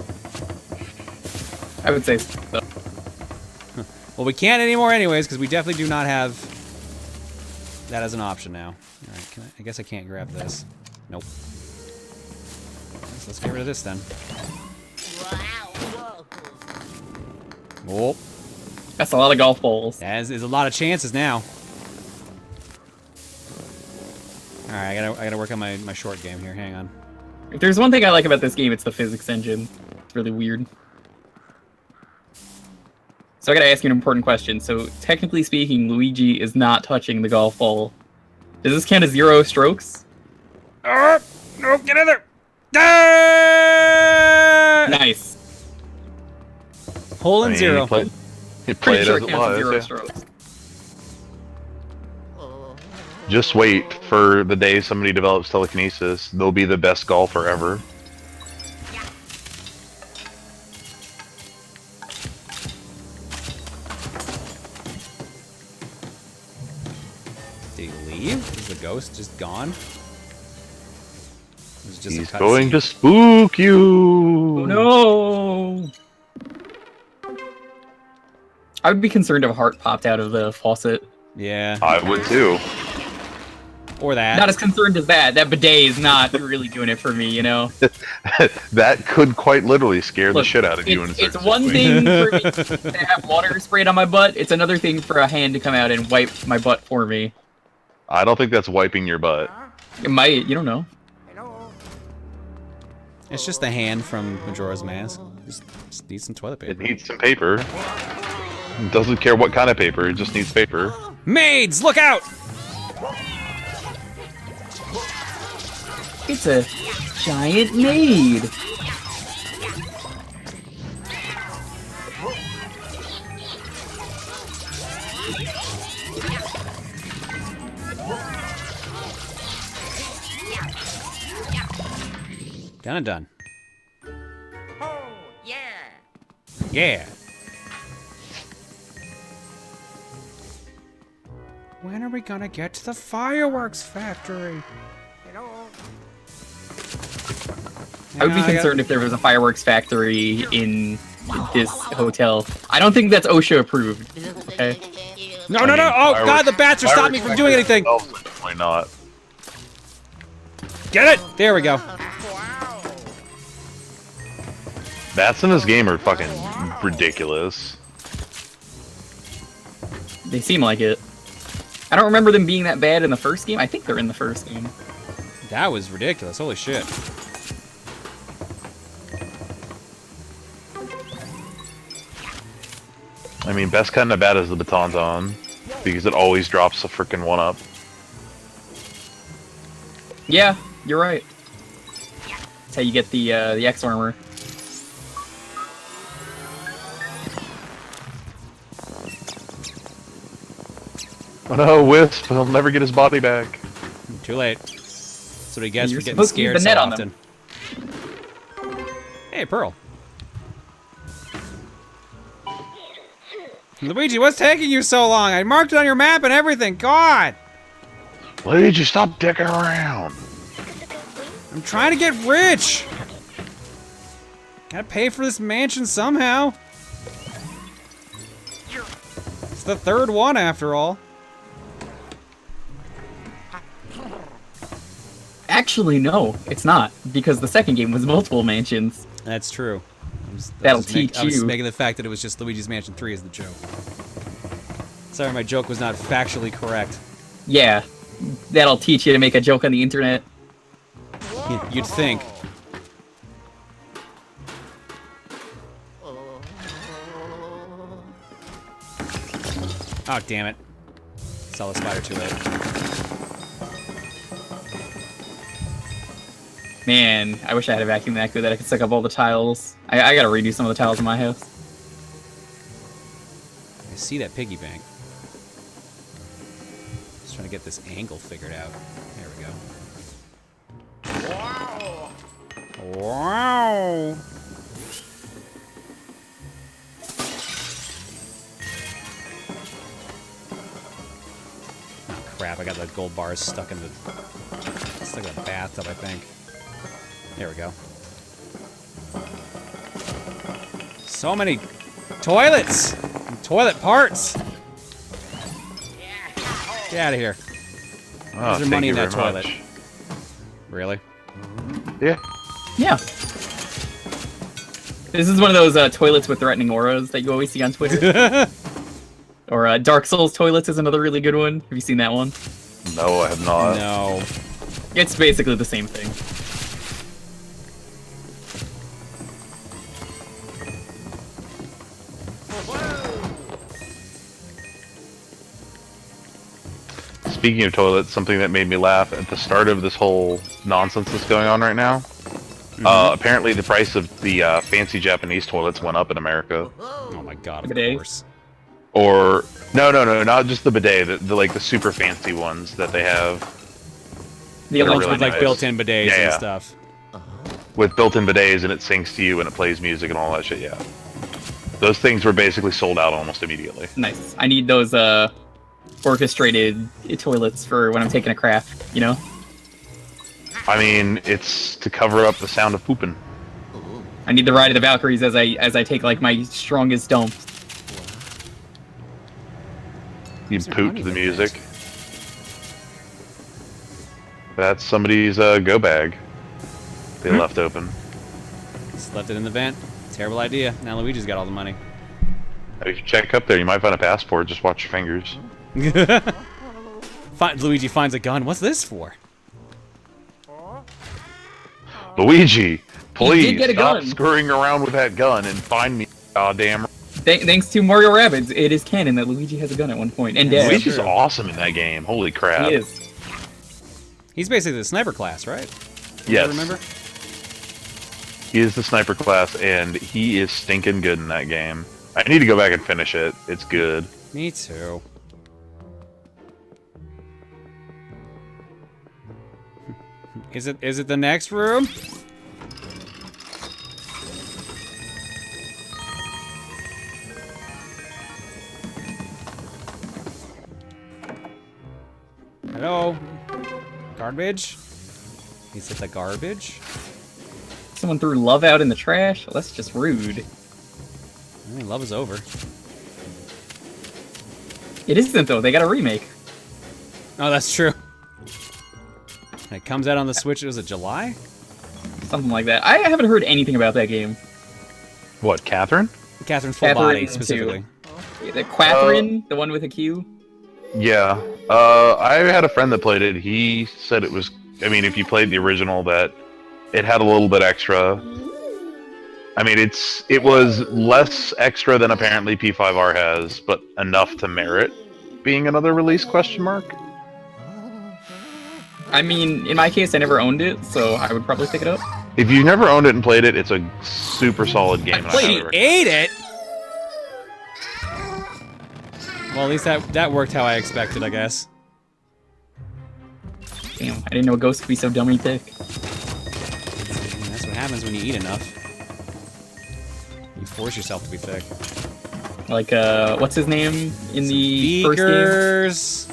I would say so. Well, we can't anymore anyways, because we definitely do not have that as an option now. Alright, I guess I can't grab this. Nope. Let's get rid of this then. Wow. Whoa. Oh, That's a lot of golf balls. that is a lot of chances now. All right, I gotta work on my short game here. Hang on. If there's one thing I like about this game, it's the physics engine. It's really weird. So I gotta ask you an important question. So technically speaking, Luigi is not touching the golf ball. Does this count as 0 strokes? Oh, no, get in there! Ah! Nice. Hole in 0. You play Pretty it sure as it it counts as was. 0 Yeah. strokes. Just wait for the day somebody develops telekinesis. They'll be the best golfer ever. Did he leave? Is the ghost just gone? It was just He's a going cutscene. to spook you. Oh no! I would be concerned if a heart popped out of the faucet. Yeah, I would too. or that. Not as concerned as that. That bidet is not really doing it for me, you know? That could quite literally scare the Look, shit out of you. It's one thing for me to have water sprayed on my butt. It's another thing for a hand to come out and wipe my butt for me. I don't think that's wiping your butt. It might. You don't know. It's just the hand from Majora's Mask. Just needs some toilet It paper. needs some paper. It doesn't care what kind of paper. It just needs paper. Maids, look out! It's a giant maid. Done and done. Oh, yeah. Yeah. When are we gonna get to the fireworks factory? Hello. I would be concerned if there was a fireworks factory in this hotel. I don't think that's OSHA approved. Okay. No, no, no! Oh God, the bats are stopping me from doing anything. Why not? Get it! There we go. Wow. Bats in this game are fucking ridiculous. They seem like it. I don't remember them being that bad in the first game. I think they're in the first game. That was ridiculous. Holy shit. I mean, best kind of bat is the baton's on, because it always drops a freaking 1-up. Yeah, you're right. That's how you get the X armor. Oh no, Wisp! He'll never get his body back. Too late. That's what he gets You're for getting supposed to use scared the so net on often. them. Hey, Pearl. Luigi, what's taking you so long? I marked it on your map and everything. God! Luigi, stop dicking around. I'm trying to get rich! Gotta pay for this mansion somehow. It's the third one, after all. Actually, no, it's not, because the second game was multiple mansions. That's true. That'll teach I was you. making the fact that it was just Luigi's Mansion 3 as the joke. Sorry, my joke was not factually correct. Yeah, that'll teach you to make a joke on the internet. You'd think. Oh, damn it. Saw the spider too late. Man, I wish I had a vacuum that good that I could suck up all the tiles. I gotta redo some of the tiles in my house. I see that piggy bank. Just trying to get this angle figured out. There we go. Wow! Oh crap, I got the gold bars stuck in the bathtub, I think. There we go. So many toilets! And toilet parts! Get out of here. Oh, Is there thank money you in that very toilet? much. Really? Yeah. Yeah. This is one of those toilets with threatening auras that you always see on Twitter. Or Dark Souls toilets is another really good one. Have you seen that one? No, I have not. No. It's basically the same thing. Speaking of toilets, something that made me laugh at the start of this whole nonsense that's going on right now. Apparently, the price of the fancy Japanese toilets went up in America. Oh my god, of Bidet? course. Or no, not just the bidet, the like the super fancy ones that they have The They're Ones electric really with like nice. built-in bidets Yeah, and yeah. stuff. with built-in bidets, and it syncs to you and it plays music and all that shit. Yeah, those things were basically sold out almost immediately. Nice. I need those orchestrated toilets for when I'm taking a craft, you know? I mean, it's to cover up the sound of pooping. I need the Ride of the Valkyries as I take like my strongest dump. You Is there poop money to the like music. That's somebody's go bag they left open. Just left it in the vent. Terrible idea. Now Luigi's got all the money. If you check up there, you might find a passport. Just watch your fingers. Luigi finds a gun. What's this for? Luigi, please get a stop gun. screwing around with that gun and find me. Goddamn. Thanks to Mario Rabbids, it is canon that Luigi has a gun at one point, and Dash. Luigi's true. awesome in that game. Holy crap. He is. He's basically the sniper class, right? Yes. Remember? He is the sniper class, and he is stinking good in that game. I need to go back and finish it. It's good. Me too. Is it the next room? Hello? Garbage? Is it the garbage? Someone threw love out in the trash? Well, that's just rude. I mean, love is over. It isn't, though. They got a remake. Oh, that's true. It comes out on the Switch, was it July? Something like that. I haven't heard anything about that game. What, Catherine? Catherine's full Catherine body, too. specifically. The Quathrin, the one with a Q. Yeah. I had a friend that played it. He said it was... I mean, if you played the original, that it had a little bit extra. I mean, it was less extra than apparently P5R has, but enough to merit being another release, question mark? I mean, in my case, I never owned it, so I would probably pick it up. If you've never owned it and played it, it's a super solid game. and I played highly He recommend ate it! Well, at least that worked how I expected, I guess. Damn, I didn't know a ghost could be so dummy thick. That's what happens when you eat enough. You force yourself to be thick. Like, what's his name in the first game? Speakers.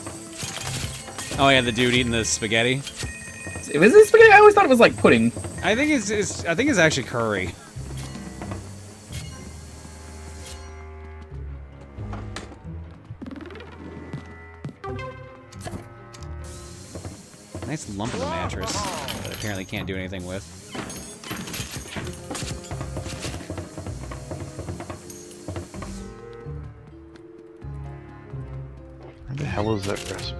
Oh yeah, the dude eating the spaghetti. Was it spaghetti? I always thought it was like pudding. I think it's actually curry. Nice lump of the mattress that apparently can't do anything with. Where the hell is that recipe?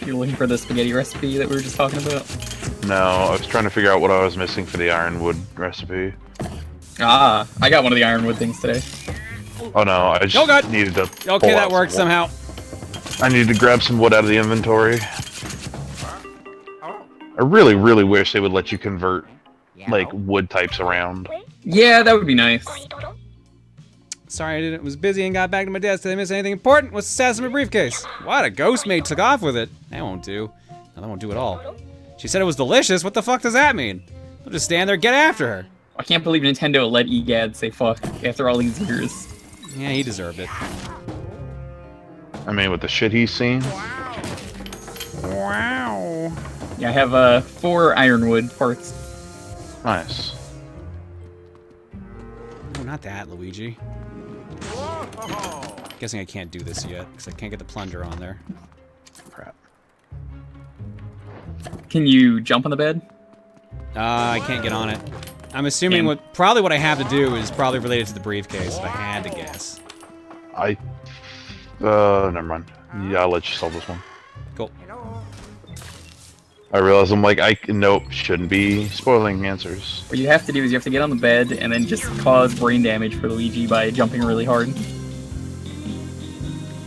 You're looking for the spaghetti recipe that we were just talking about? No, I was trying to figure out what I was missing for the ironwood recipe. Ah, I got one of the ironwood things today. Oh no, I just Oh, God. needed to. Okay, pull that out worked some wood. somehow. I needed to grab some wood out of the inventory. Oh. I really, really wish they would let you convert like wood types around. Yeah, that would be nice. Sorry, I didn't. Was busy and got back to my desk. Did I miss anything important? What's the status of my briefcase? What? A ghost maid took off with it. That won't do. No, that won't do at all. She said it was delicious. What the fuck does that mean? I'll just stand there and get after her. I can't believe Nintendo let EGAD say fuck after all these years. Yeah, he deserved it. I mean, with the shit he's seen. Wow. Yeah, I have 4 ironwood parts. Nice. No, not that, Luigi. Guessing I can't do this yet, because I can't get the plunger on there. Crap. Can you jump on the bed? I can't get on it. I'm assuming And- probably what I have to do is probably related to the briefcase, if I had to guess. Never mind. Yeah, I'll let you solve this one. Cool. I realize I'm like, nope, shouldn't be spoiling answers. What you have to do is you have to get on the bed and then just cause brain damage for Luigi by jumping really hard.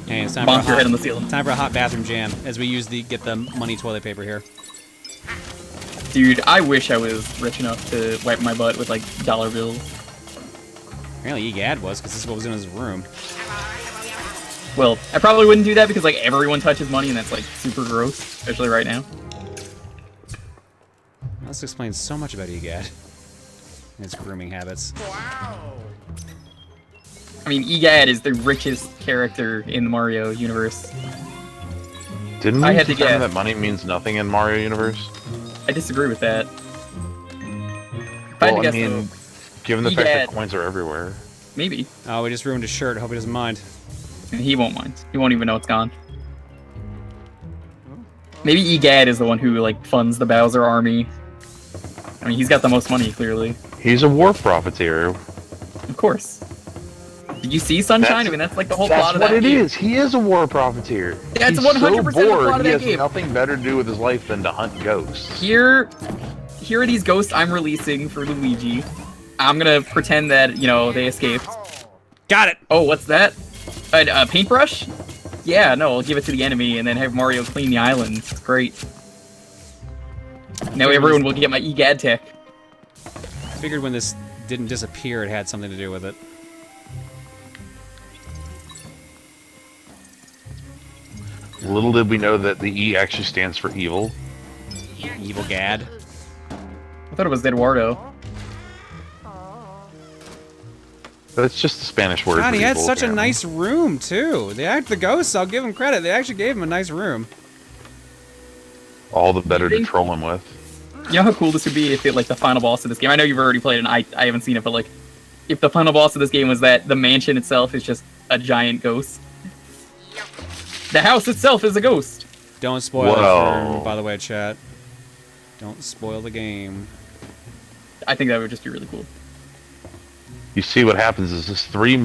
Hey, it's time Bonk for, your head on the ceiling. time for a hot bathroom jam as we get the money toilet paper here. Dude, I wish I was rich enough to wipe my butt with, like, dollar bills. Apparently Egad was, because this is what was in his room. Well, I probably wouldn't do that because, like, everyone touches money and that's, like, super gross, especially right now. This explains so much about Egad and his grooming habits. I mean, Egad is the richest character in the Mario universe. Didn't I we had to determine guess. that money means nothing in Mario Universe? I disagree with that. If I had to Well, I guess, mean, though, given the fact that Egad. coins are everywhere. maybe. Oh, we just ruined his shirt. Hope he doesn't mind. And he won't mind. He won't even know it's gone. Maybe Egad is the one who, like, funds the Bowser army. I mean, he's got the most money, clearly. He's a war profiteer. Of course. Did you see Sunshine? I mean, that's like the whole That's plot of what that it game. is. He is a war profiteer. That's He's 100% the so bored, plot of he that has game. nothing better to do with his life than to hunt ghosts. Here are these ghosts I'm releasing for Luigi. I'm gonna pretend that, you know, they escaped. Got it! Oh, what's that? A paintbrush? Yeah, no, I'll give it to the enemy and then have Mario clean the island. It's great. Now everyone will get my EGAD tech. Figured when this didn't disappear, it had something to do with it. Little did we know that the E actually stands for evil. Evil Gad. I thought it was Eduardo. That's just the Spanish word God, for he had evil, such a apparently. nice room, too. The ghosts, I'll give him credit. They actually gave him a nice room. All the better to think- troll him with. You know how cool this would be if it, like, the final boss of this game, I know you've already played it and I haven't seen it, but, like, if the final boss of this game was that the mansion itself is just a giant ghost. The house itself is a ghost. Don't spoil Whoa. it, by the way, chat. Don't spoil the game. I think that would just be really cool. You see what happens is this four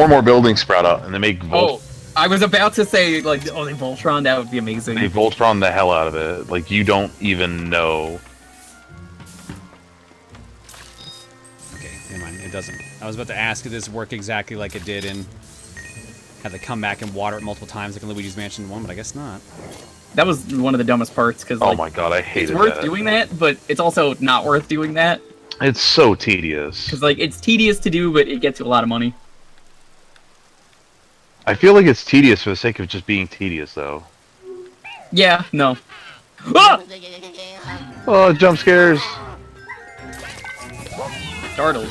more buildings sprout out, and they make Oh, I was about to say, like, oh, they Voltron, that would be amazing. they Voltron the hell out of it. Like, you don't even know. Okay, never mind. It doesn't. I was about to ask, did this work exactly like it did in... Had to come back and water it multiple times like in Luigi's Mansion 1, but I guess not. That was one of the dumbest parts, because, Oh like, my god, I it's hated worth that. doing that, but it's also not worth doing that. It's so tedious. Because, like, it's tedious to do, but it gets you a lot of money. I feel like it's tedious for the sake of just being tedious, though. Yeah, no. Ah! Oh, jump scares! Startled.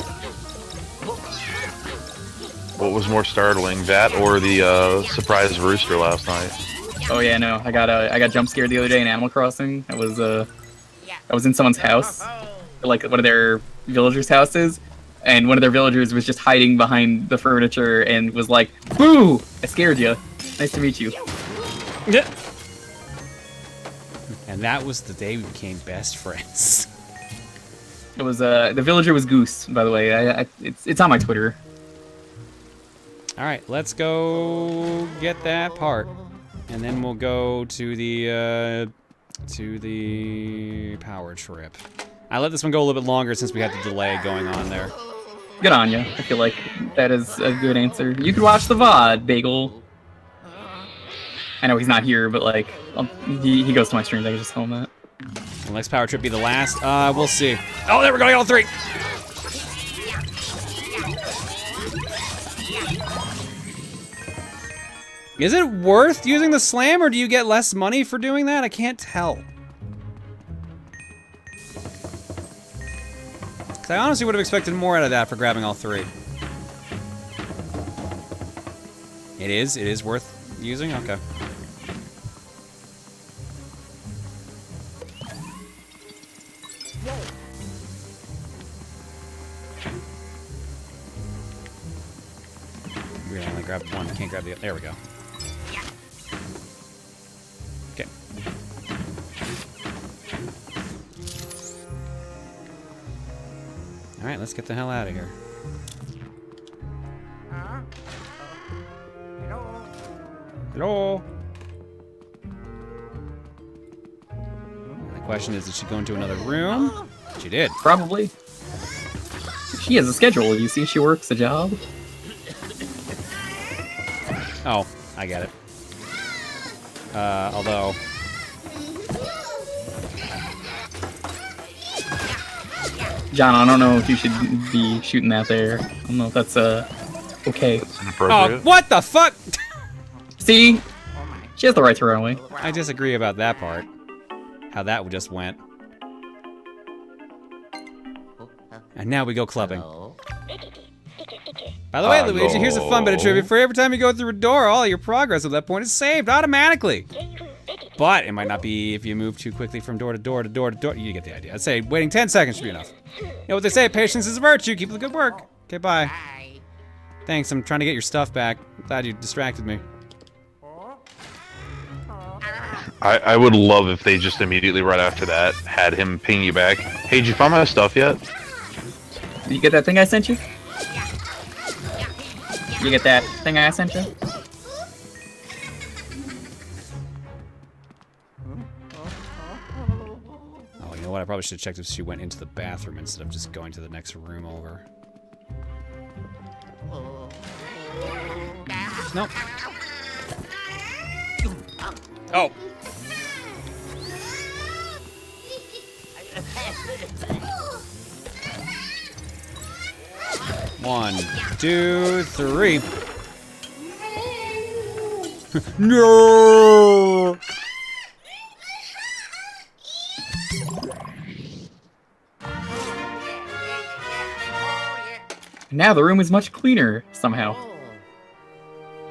What was more startling, that or the surprise rooster last night? Oh yeah, no. I got jump scared the other day in Animal Crossing. I was in someone's house, like one of their villagers' houses, and one of their villagers was just hiding behind the furniture and was like, "Boo! I scared you. Nice to meet you." Yeah. And that was the day we became best friends. It was the villager was Goose, by the way. It's on my Twitter. All right, let's go get that part, and then we'll go to the power trip. I let this one go a little bit longer since we had the delay going on there. Good on you. I feel like that is a good answer. You could watch the VOD, Bagel. I know he's not here, but like he goes to my streams. I can just tell him that. Will next power trip be the last? We'll see. Oh, there we go. I got all three. Is it worth using the slam, or do you get less money for doing that? I can't tell. 'Cause I honestly would have expected more out of that for grabbing all three. It is worth using? Okay. Weird, I only grabbed one, I can't grab the other. There we go. Okay. Alright, let's get the hell out of here. Hello. Hello? The question is, did she go into another room? She did. Probably. She has a schedule. You see, she works a job. Oh, I get it. Although... John, I don't know if you should be shooting that there. I don't know if that's, okay. It's Oh, inappropriate. what the fuck? See? She has the right to run away. I disagree about that part. How that just went. And now we go clubbing. By the way, Luigi, here's a fun bit of trivia for you. Every time you go through a door, all your progress at that point is saved automatically. But it might not be if you move too quickly from door to door to door to door. You get the idea. I'd say waiting 10 seconds should be enough. You know what they say, patience is a virtue. Keep up the good work. Okay, bye. Thanks, I'm trying to get your stuff back. Glad you distracted me. I would love if they just immediately right after that had him ping you back. Hey, did you find my stuff yet? Did you get that thing I sent you? You get that thing I sent you? Oh, you know what? I probably should have checked if she went into the bathroom instead of just going to the next room over. Nope. Oh. One, two, three. No. Now the room is much cleaner, somehow.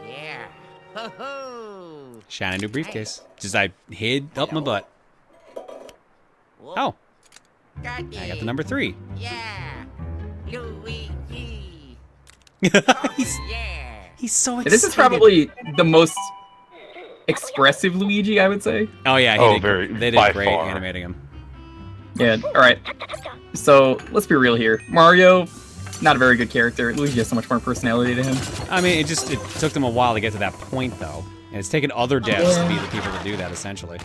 Yeah. Ho ho. Shiny new briefcase. Just I hid up my butt. Oh, I got the number 3. Yeah. Luigi. he's, Yeah. he's so excited. This is probably the most expressive Luigi, I would say. Oh yeah, Oh, they did by great far. animating him. Yeah, alright. So, let's be real here. Mario, not a very good character. Luigi has so much more personality to him. I mean, it took them a while to get to that point though, and it's taken other devs to be the people to do that essentially.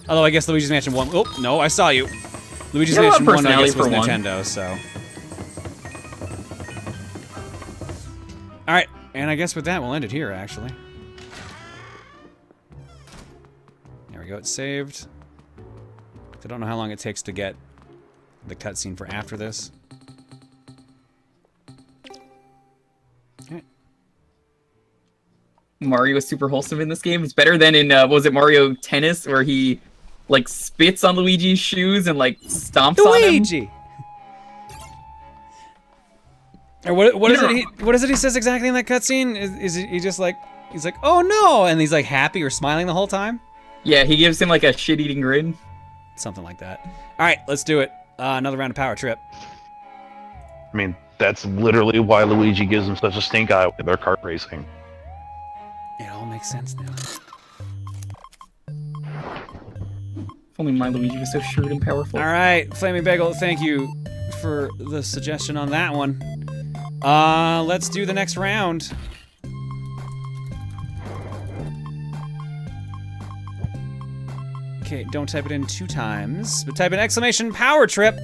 Although I guess Luigi's Mansion 1. Oh no, I saw you. Luigi's Yeah, Mansion 1, I personality guess, was for one. Nintendo, so. All right, and I guess with that we'll end it here. Actually. There we go. It's saved. I don't know how long it takes to get the cutscene for after this. Mario is super wholesome in this game. It's better than in, what was it, Mario Tennis, where he, like, spits on Luigi's shoes and, like, stomps on him. Luigi. Or what is it? What is it he says exactly in that cutscene? Is he just like he's like, oh no, and he's like happy or smiling the whole time? Yeah, he gives him, like, a shit-eating grin. Something like that. All right, let's do it. Another round of Power Trip. I mean, that's literally why Luigi gives him such a stink eye with their kart racing. It all makes sense now. If only my Luigi was so shrewd and powerful. All right, Flaming Bagel, thank you for the suggestion on that one. Let's do the next round. Okay, don't type it in 2 times, but type in exclamation Power Trip,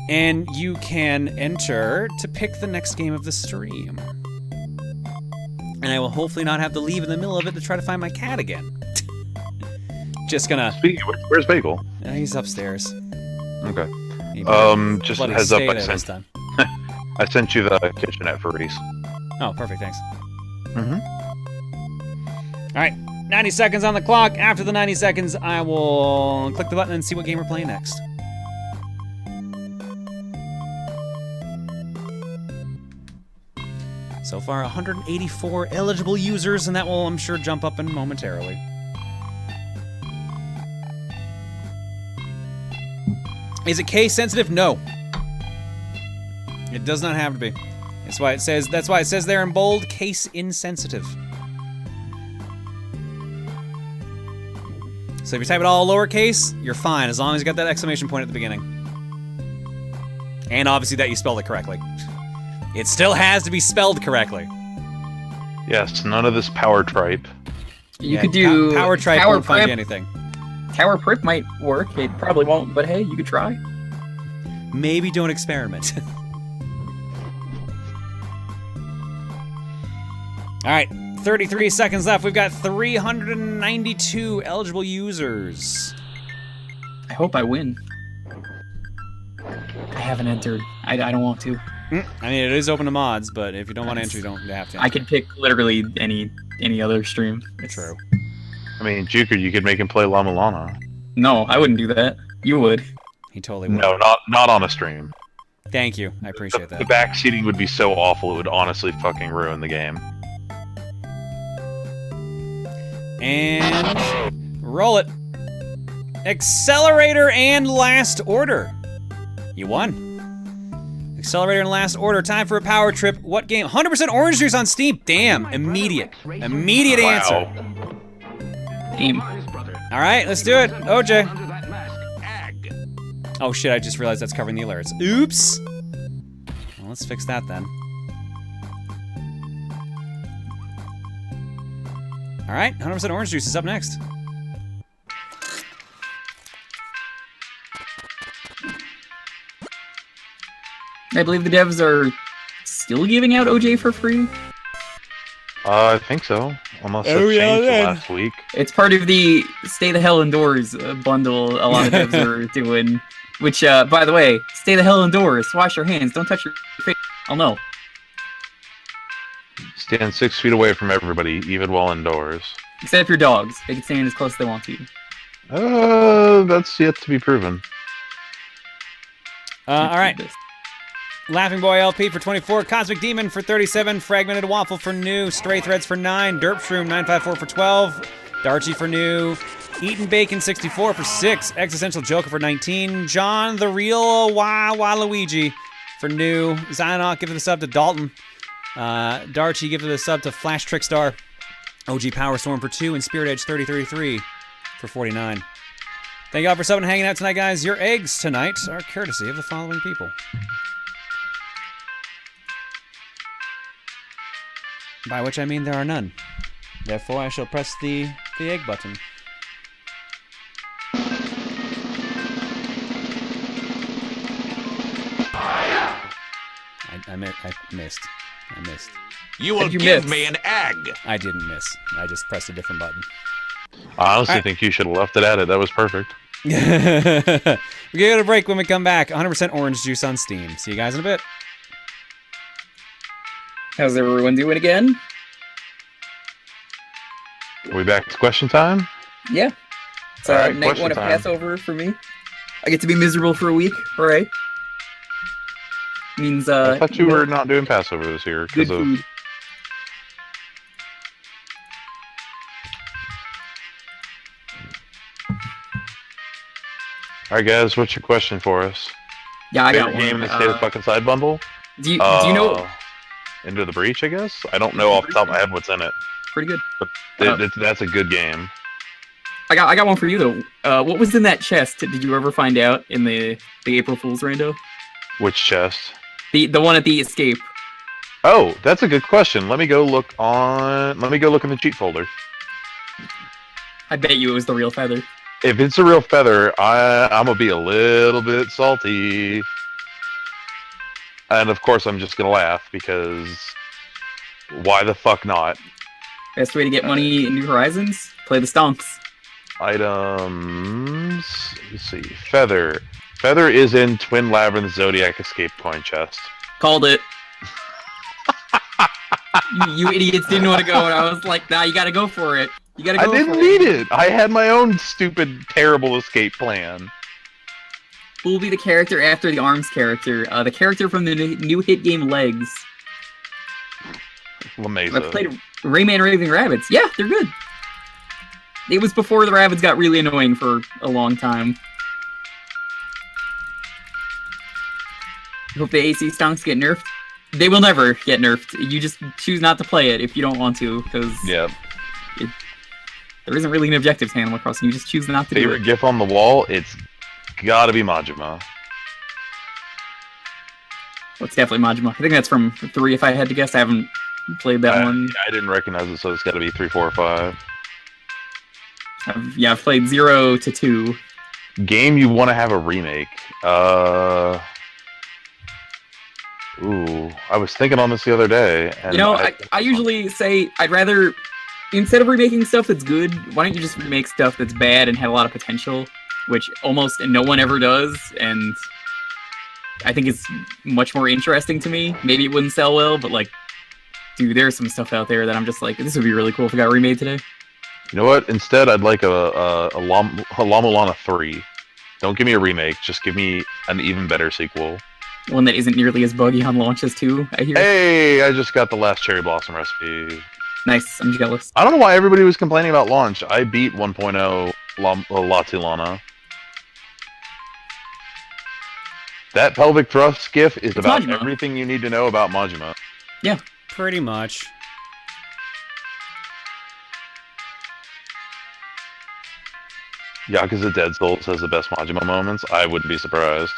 and you can enter to pick the next game of the stream. And I will hopefully not have to leave in the middle of it to try to find my cat again. Just gonna... Speaking of which, where's Bagel? he's upstairs. Okay. He Just a bloody heads up, stay I there this sent, time. I sent you the kitchenette for Reese. Oh, perfect, thanks. Mm-hmm. All right, 90 seconds on the clock. After the 90 seconds, I will click the button and see what game we're playing next. So far, 184 eligible users, and that will, I'm sure, jump up in momentarily. Is it case sensitive? No. It does not have to be. That's why it says there in bold, case insensitive. So if you type it all lowercase, you're fine, as long as you got that exclamation point at the beginning. And obviously that you spelled it correctly. It still has to be spelled correctly. Yes, none of this power tripe. You could do Power tripe Tower won't find Prep. you anything. Tower Prep might work. It probably won't, but hey, you could try. Maybe don't experiment. Alright, 33 seconds left. We've got 392 eligible users. I hope I win. I haven't entered. I don't want to. I mean, it is open to mods, but if you don't want to enter, you don't have to. I could pick literally any other stream. It's True. I mean, Jewker, you could make him play Llama Lana. No, I wouldn't do that. You would. He totally would. No, not on a stream. Thank you. I appreciate The that. backseating would be so awful, it would honestly fucking ruin the game. And roll it. Accelerator and Last Order. You won. Accelerator and Last Order. Time for a power trip. What game? 100% orange juice on Steam. Damn. Immediate. Immediate answer. Aim. All right, let's do it. OJ. Oh shit, I just realized that's covering the alerts. Oops. Well, let's fix that then. All right, 100% orange juice is up next. I believe the devs are still giving out OJ for free. I think so. Unless Oh, it yeah, changed then. last week. It's part of the Stay the Hell Indoors bundle a lot of devs are doing. Which, by the way, stay the hell indoors. Wash your hands. Don't touch your face. Oh no. Stand 6 feet away from everybody, even while indoors. Except your dogs. They can stand as close as they want to. That's yet to be proven. All right. Laughing Boy LP for 24, Cosmic Demon for 37, Fragmented Waffle for new, Stray Threads for 9, Derp Shroom 954 for 12, Darchie for new, Eaten Bacon 64 for 6, Existential Joker for 19, John the Real Luigi for new, Zionok give it a sub to Dalton, Darchie give it a sub to Flash Trickstar, OG Power Storm for 2, and Spirit Edge 3033 for 49. Thank you all for subbing and hanging out tonight, guys. Your eggs tonight are courtesy of the following people. By which I mean there are none. Therefore, I shall press the egg button. I missed. I missed. You will you give miss? me an egg. I didn't miss. I just pressed a different button. I honestly Alright. think you should have left it at it. That was perfect. We're gonna go to break. When we come back, 100% orange juice on Steam. See you guys in a bit. How's everyone doing again? Are we back to question time? Yeah. It's Alright, night question one of time. Passover for me. I get to be miserable for a week. Hooray. Means, I thought you were not doing Passover this year good because of. food. Alright, guys, what's your question for us? Yeah, I got Favorite game in one. the State of Fucking Side bundle? Do you know? Into the Breach, I guess? I don't know off the top of my head what's in it. Pretty good. That's a good game. I got one for you though. What was in that chest? Did you ever find out in the April Fool's rando? Which chest? The one at the escape. Oh, that's a good question. Let me go look in the cheat folder. I bet you it was the real feather. If it's a real feather, I'm gonna be a little bit salty. And of course, I'm just gonna laugh because why the fuck not? Best way to get money in New Horizons? Play the stonks. Items. Let's see. Feather. Feather is in Twin Labyrinth Zodiac Escape Coin Chest. Called it. you idiots didn't want to go, and I was like, nah, you gotta go for it. You gotta go I didn't for need it. I had my own stupid, terrible escape plan. Who will be the character after the ARMS character? The character from the new hit game Legs. I LaMesa. played Rayman Raving Rabbids. Yeah, they're good. It was before the rabbits got really annoying for a long time. I hope the AC stonks get nerfed. They will never get nerfed. You just choose not to play it if you don't want to, because Yeah. there isn't really an objective to Animal Crossing. You just choose not to do Favorite it. GIF on the wall? It's gotta be Majima. it's definitely Majima. I think that's from 3, if I had to guess. I haven't played that one. I didn't recognize it, so it's got to be 3, 4, or 5. I've played 0 to 2. Game you want to have a remake? Ooh, I was thinking on this the other day. And You know, I usually say I'd rather, instead of remaking stuff that's good, why don't you just remake stuff that's bad and had a lot of potential, which almost no one ever does, and I think it's much more interesting to me. Maybe it wouldn't sell well, but like, dude, there's some stuff out there that I'm just like, this would be really cool if it got remade today. You know what? Instead, I'd like a Lamulana 3. Don't give me a remake. Just give me an even better sequel. One that isn't nearly as buggy on launch as 2, I hear. Hey, I just got the last Cherry Blossom recipe. Nice, I'm jealous. I don't know why everybody was complaining about launch. I beat 1.0 Latilana. That pelvic thrust gif is about Majima. everything you need to know about Majima. Yeah. Pretty much. Yakuza Dead Souls has the best Majima moments. I wouldn't be surprised.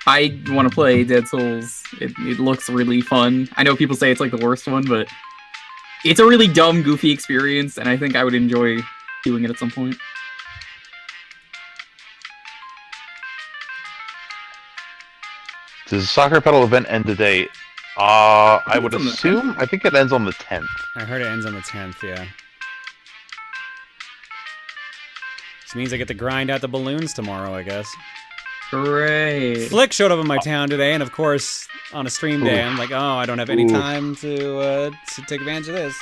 I want to play Dead Souls. It looks really fun. I know people say it's like the worst one, but it's a really dumb, goofy experience, and I think I would enjoy doing it at some point. Does the soccer pedal event end today? I would it's on the assume. I think it ends on the 10th. I heard it ends on the 10th, yeah. This means I get to grind out the balloons tomorrow, I guess. Hooray! Flick showed up in my town today, and of course, on a stream day, Oof. I'm like, oh, I don't have any Oof. time to take advantage of this.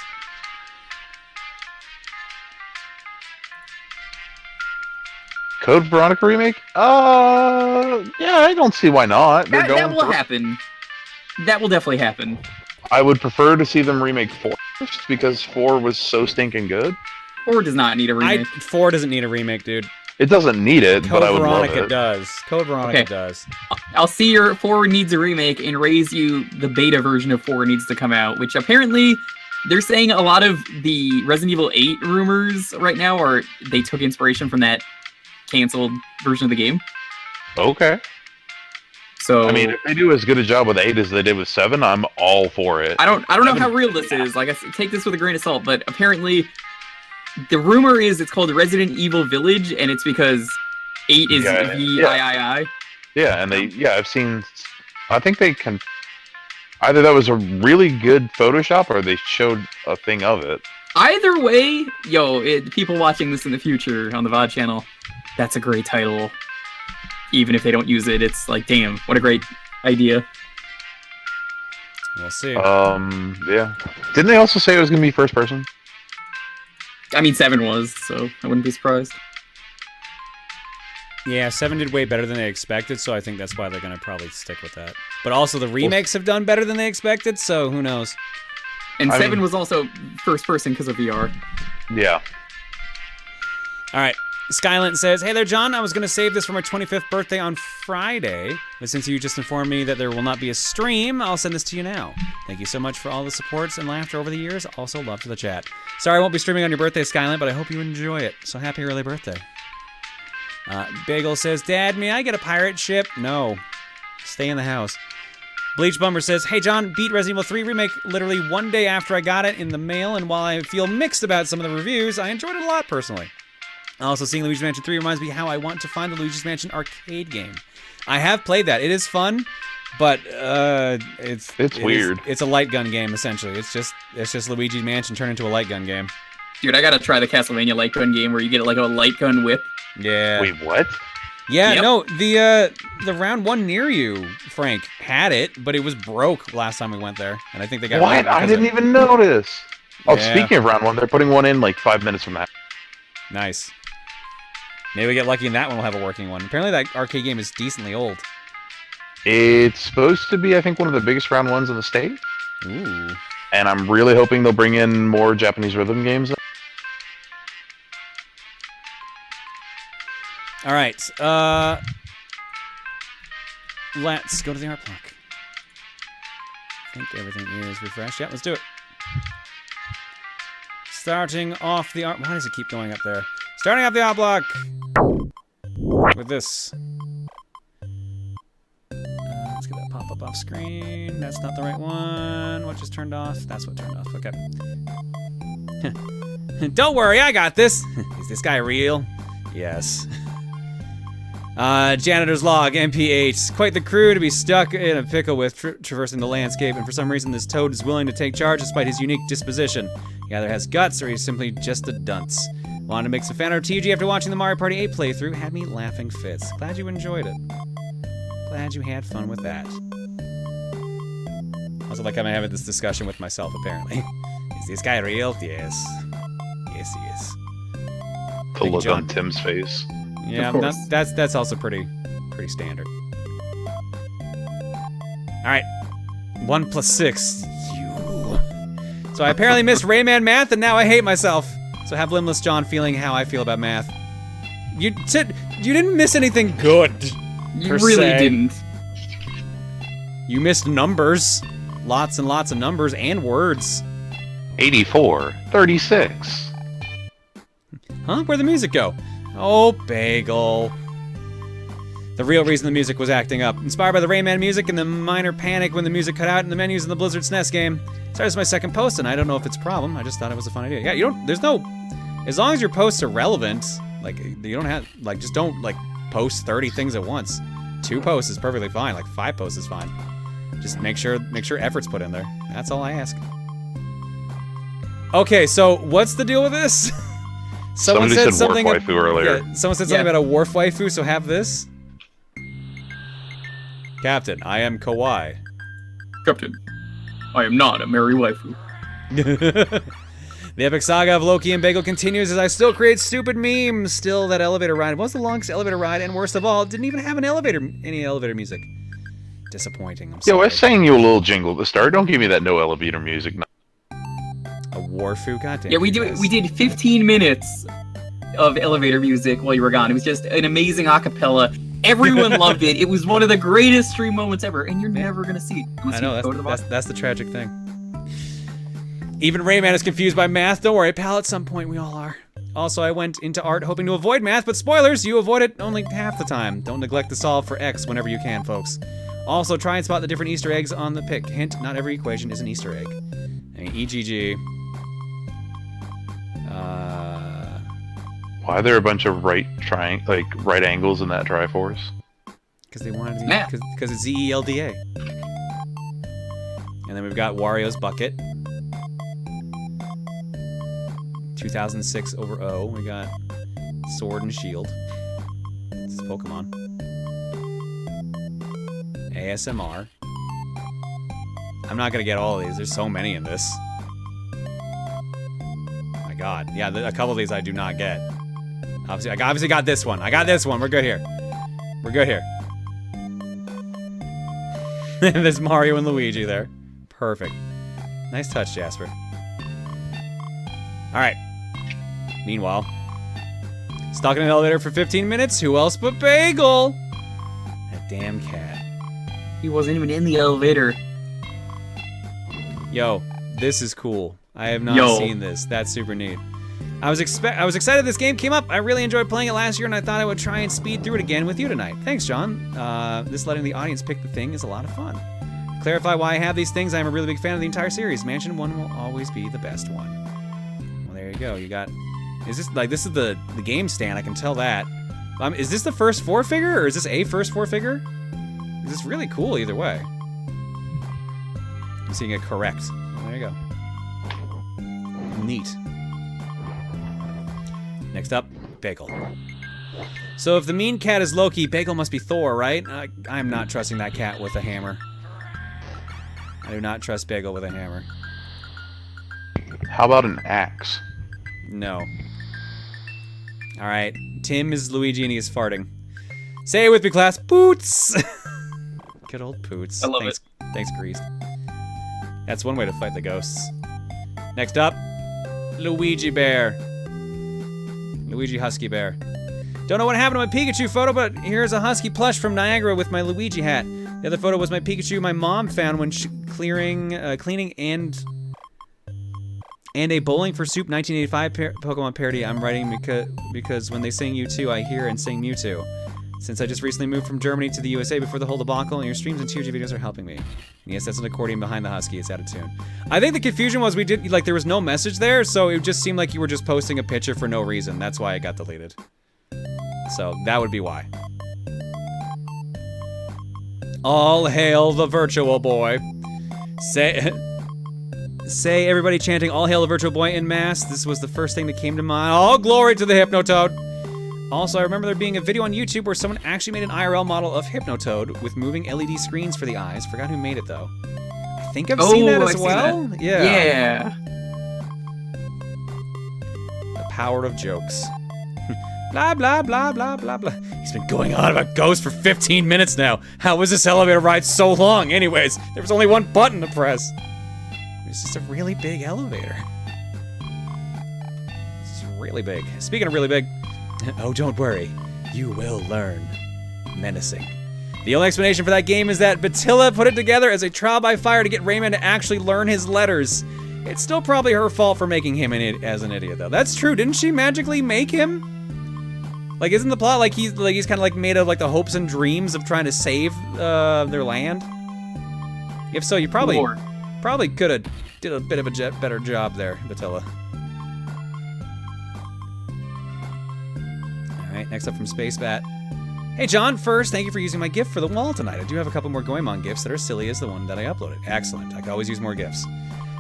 Code Veronica remake? Yeah, I don't see why not. They're That will for- happen. That will definitely happen. I would prefer to see them remake 4 first because 4 was so stinking good. Or does not need a remake. 4 doesn't need a remake, dude. It doesn't need it, but I Code would Veronica love it. does. Code Veronica Okay. does. I'll see your 4 needs a remake and raise you the beta version of 4 needs to come out, which apparently they're saying a lot of the Resident Evil 8 rumors right now are they took inspiration from that canceled version of the game. Okay. So I mean, if they do as good a job with 8 as they did with 7, I'm all for it. I don't know how real this is. Like, take this with a grain of salt, but apparently the rumor is it's called Resident Evil Village, and it's because 8 is Yeah, VIII. Yeah, and I've seen. I think they can. Either that was a really good Photoshop, or they showed a thing of it. Either way, people watching this in the future on the VOD channel, that's a great title. Even if they don't use it, it's like, damn, what a great idea. We'll see. Yeah. Didn't they also say it was gonna be first person? I mean, 7 was, so I wouldn't be surprised. Yeah, 7 did way better than they expected, so I think that's why they're going to probably stick with that. But also, the remakes have done better than they expected, so who knows? And I 7 mean- was also first person because of VR. Yeah. All right. Skylent says, hey there, John. I was going to save this for my 25th birthday on Friday, but since you just informed me that there will not be a stream, I'll send this to you now. Thank you so much for all the supports and laughter over the years. Also, love to the chat. Sorry I won't be streaming on your birthday, Skylent, but I hope you enjoy it. So happy early birthday. Bagel says, Dad, may I get a pirate ship? No. Stay in the house. Bleach Bummer says, hey John, beat Resident Evil 3 Remake literally one day after I got it in the mail, and while I feel mixed about some of the reviews, I enjoyed it a lot personally. Also, seeing Luigi's Mansion 3 reminds me how I want to find the Luigi's Mansion arcade game. I have played that. It is fun, but it's weird. It's a light gun game essentially. It's just Luigi's Mansion turned into a light gun game. Dude, I gotta try the Castlevania light gun game where you get like a light gun whip. Yeah. Wait, what? Yeah, Yep. no, the round one near you, Frank, had it, but it was broke last time we went there, and I think they got rid What? of it I because didn't of- even notice. Oh, Yeah. speaking of round 1, they're putting one in like 5 minutes from that. Nice. Maybe we get lucky and that one will have a working one. Apparently that arcade game is decently old. It's supposed to be, I think, one of the biggest round 1s in the state, Ooh. and I'm really hoping they'll bring in more Japanese rhythm games. All right. Let's go to the art block. I think everything is refreshed. Yeah, let's do it. Starting off the art... Why does it keep going up there? Starting off the art block with this. Let's get that pop-up off screen. That's not the right one. What just turned off? That's what turned off. Okay. Don't worry, I got this. Is this guy real? Yes. Janitor's log, MP8. Quite the crew to be stuck in a pickle with traversing the landscape, and for some reason this toad is willing to take charge despite his unique disposition. He either has guts or he's simply just a dunce. Wanted to make some fan art TG after watching the Mario Party 8 playthrough. Had me laughing fits. Glad you enjoyed it. Glad you had fun with that. Also, like I'm having this discussion with myself, apparently. Is this guy real? Yes. Yes, he is. The look on Tim's face. Yeah, that's also pretty standard. All right, 1 + 6. You. So I apparently missed Rayman math, and now I hate myself. So have Limbless John feeling how I feel about math. You didn't miss anything good. You really didn't. You missed numbers, lots and lots of numbers and words. 84, 36. Huh? Where'd the music go? Oh, Bagel. The real reason the music was acting up. Inspired by the Rayman music and the minor panic when the music cut out in the menus in the Blizzard SNES game. Sorry, it's my second post, and I don't know if it's a problem. I just thought it was a fun idea. Yeah, there's no, as long as your posts are relevant, like, you don't have, like, just don't, like, post 30 things at once. 2 posts is perfectly fine. Like, 5 posts is fine. Just make sure effort's put in there. That's all I ask. Okay, so what's the deal with this? Somebody said something wharf waifu earlier. Yeah, someone said something about a wharf waifu, so have this. Captain, I am Kawaii. Captain, I am not a merry waifu. The epic saga of Loki and Bagel continues as I still create stupid memes. Still, that elevator ride was the longest elevator ride, and worst of all, it didn't even have any elevator music. Disappointing. I'm sorry. Yo, I sang you a little jingle at the start. Don't give me that no elevator music. A wharfu, goddamn. Yeah, we did 15 minutes of elevator music while you were gone. It was just an amazing acapella. Everyone loved it. It was one of the greatest stream moments ever, and you're never gonna see it. I know, that's the tragic thing. Even Rayman is confused by math. Don't worry, pal, at some point we all are. Also, I went into art hoping to avoid math, but spoilers, you avoid it only half the time. Don't neglect to solve for X whenever you can, folks. Also, try and spot the different Easter eggs on the pic. Hint, not every equation is an Easter egg. I mean, EGG. Why are there a bunch of right angles in that Triforce? Because they wanted to be, because it's ZELDA. And then we've got Wario's bucket. 2006 over O. We got Sword and Shield. This is Pokemon. ASMR. I'm not gonna get all of these. There's so many in this. My God. Yeah, a couple of these I do not get. Obviously, I obviously got this one. I got this one. We're good here. We're good here. There's Mario and Luigi there. Perfect. Nice touch, Jasper. Alright. Meanwhile, stuck in an elevator for 15 minutes. Who else but Bagel? That damn cat. He wasn't even in the elevator. Yo, this is cool. I have not seen this. That's super neat. I was excited this game came up. I really enjoyed playing it last year, and I thought I would try and speed through it again with you tonight. Thanks, John. This letting the audience pick the thing is a lot of fun. Clarify why I have these things. I'm a really big fan of the entire series. Mansion 1 will always be the best one. Well, there you go. You got... Is this... Like, this is the game stand. I can tell that. Is this the first 4-figure, or is this a first 4-figure? This is really cool either way. I'm seeing it correct. Well, there you go. Neat. Next up, Bagel. So if the mean cat is Loki, Bagel must be Thor, right? I'm not trusting that cat with a hammer. I do not trust Bagel with a hammer. How about an axe? No. Alright, Tim is Luigi and he is farting. Say it with me, class. Poots! Good old Poots. I love it. Thanks, Greased. That's one way to fight the ghosts. Next up, Luigi Bear. Luigi Husky Bear. Don't know what happened to my Pikachu photo, but here's a Husky plush from Niagara with my Luigi hat. The other photo was my Pikachu my mom found when cleaning and a Bowling for Soup 1985 Pokemon parody I'm writing because when they sing Mewtwo, I hear and sing Mewtwo. Since I just recently moved from Germany to the USA before the whole debacle, and your streams and TRG videos are helping me. And yes, that's an accordion behind the husky. It's out of tune. I think the confusion was there was no message there, so it just seemed like you were just posting a picture for no reason. That's why it got deleted. So that would be why. All hail the virtual boy. Say everybody chanting all hail the virtual boy en masse. This was the first thing that came to mind. All glory to the Hypnotoad. Also, I remember there being a video on YouTube where someone actually made an IRL model of Hypnotoad with moving LED screens for the eyes. Forgot who made it, though. I think I've seen that as well. Yeah. Yeah. The power of jokes. Blah, blah, blah, blah, blah, blah. He's been going on about ghosts for 15 minutes now. How was this elevator ride so long? Anyways, there was only one button to press. It was just a really big elevator. It's really big. Speaking of really big, oh, don't worry. You will learn. Menacing. The only explanation for that game is that Batilla put it together as a trial by fire to get Rayman to actually learn his letters. It's still probably her fault for making him as an idiot, though. That's true. Didn't she magically make him? Like, isn't the plot like he's kind of like made of like the hopes and dreams of trying to save their land? If so, you probably could have did a bit of a better job there, Batilla. Alright, next up from Space Bat. Hey John, first, thank you for using my gift for the wall tonight. I do have a couple more Goemon gifts that are silly as the one that I uploaded. Excellent, I can always use more gifts.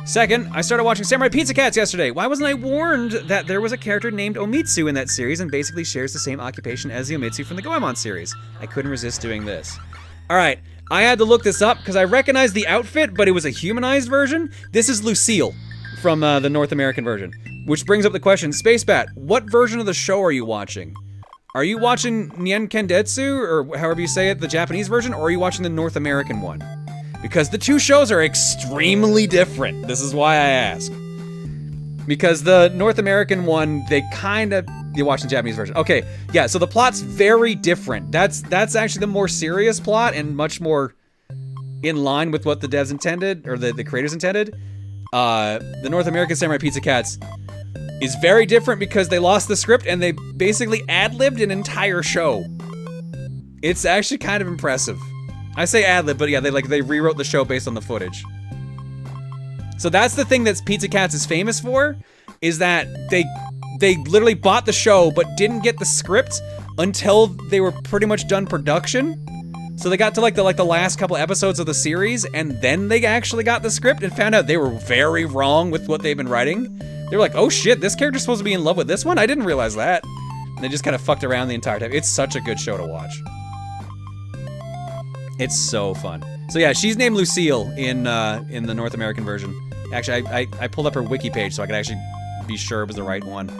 Second, I started watching Samurai Pizza Cats yesterday. Why wasn't I warned that there was a character named Omitsu in that series and basically shares the same occupation as the Omitsu from the Goemon series? I couldn't resist doing this. Alright, I had to look this up because I recognized the outfit, but it was a humanized version. This is Lucille from the North American version. Which brings up the question, Space Bat, what version of the show are you watching? Are you watching Nien Kendetsu, or however you say it, the Japanese version, or are you watching the North American one? Because the two shows are extremely different. This is why I ask. Because the North American one, you watch the Japanese version. Okay, yeah, so the plot's very different. That's actually the more serious plot and much more in line with what the devs intended, or the creators intended. The North American Samurai Pizza Cats is very different because they lost the script and they basically ad-libbed an entire show. It's actually kind of impressive. I say ad-lib, but yeah, they rewrote the show based on the footage. So that's the thing that Pizza Cats is famous for, is that they literally bought the show but didn't get the script until they were pretty much done production. So they got to like the last couple episodes of the series, and then they actually got the script and found out they were very wrong with what they've been writing. They were like, oh shit, this character's supposed to be in love with this one? I didn't realize that. And they just kind of fucked around the entire time. It's such a good show to watch. It's so fun. So yeah, she's named Lucille in the North American version. Actually, I pulled up her wiki page so I could actually be sure it was the right one.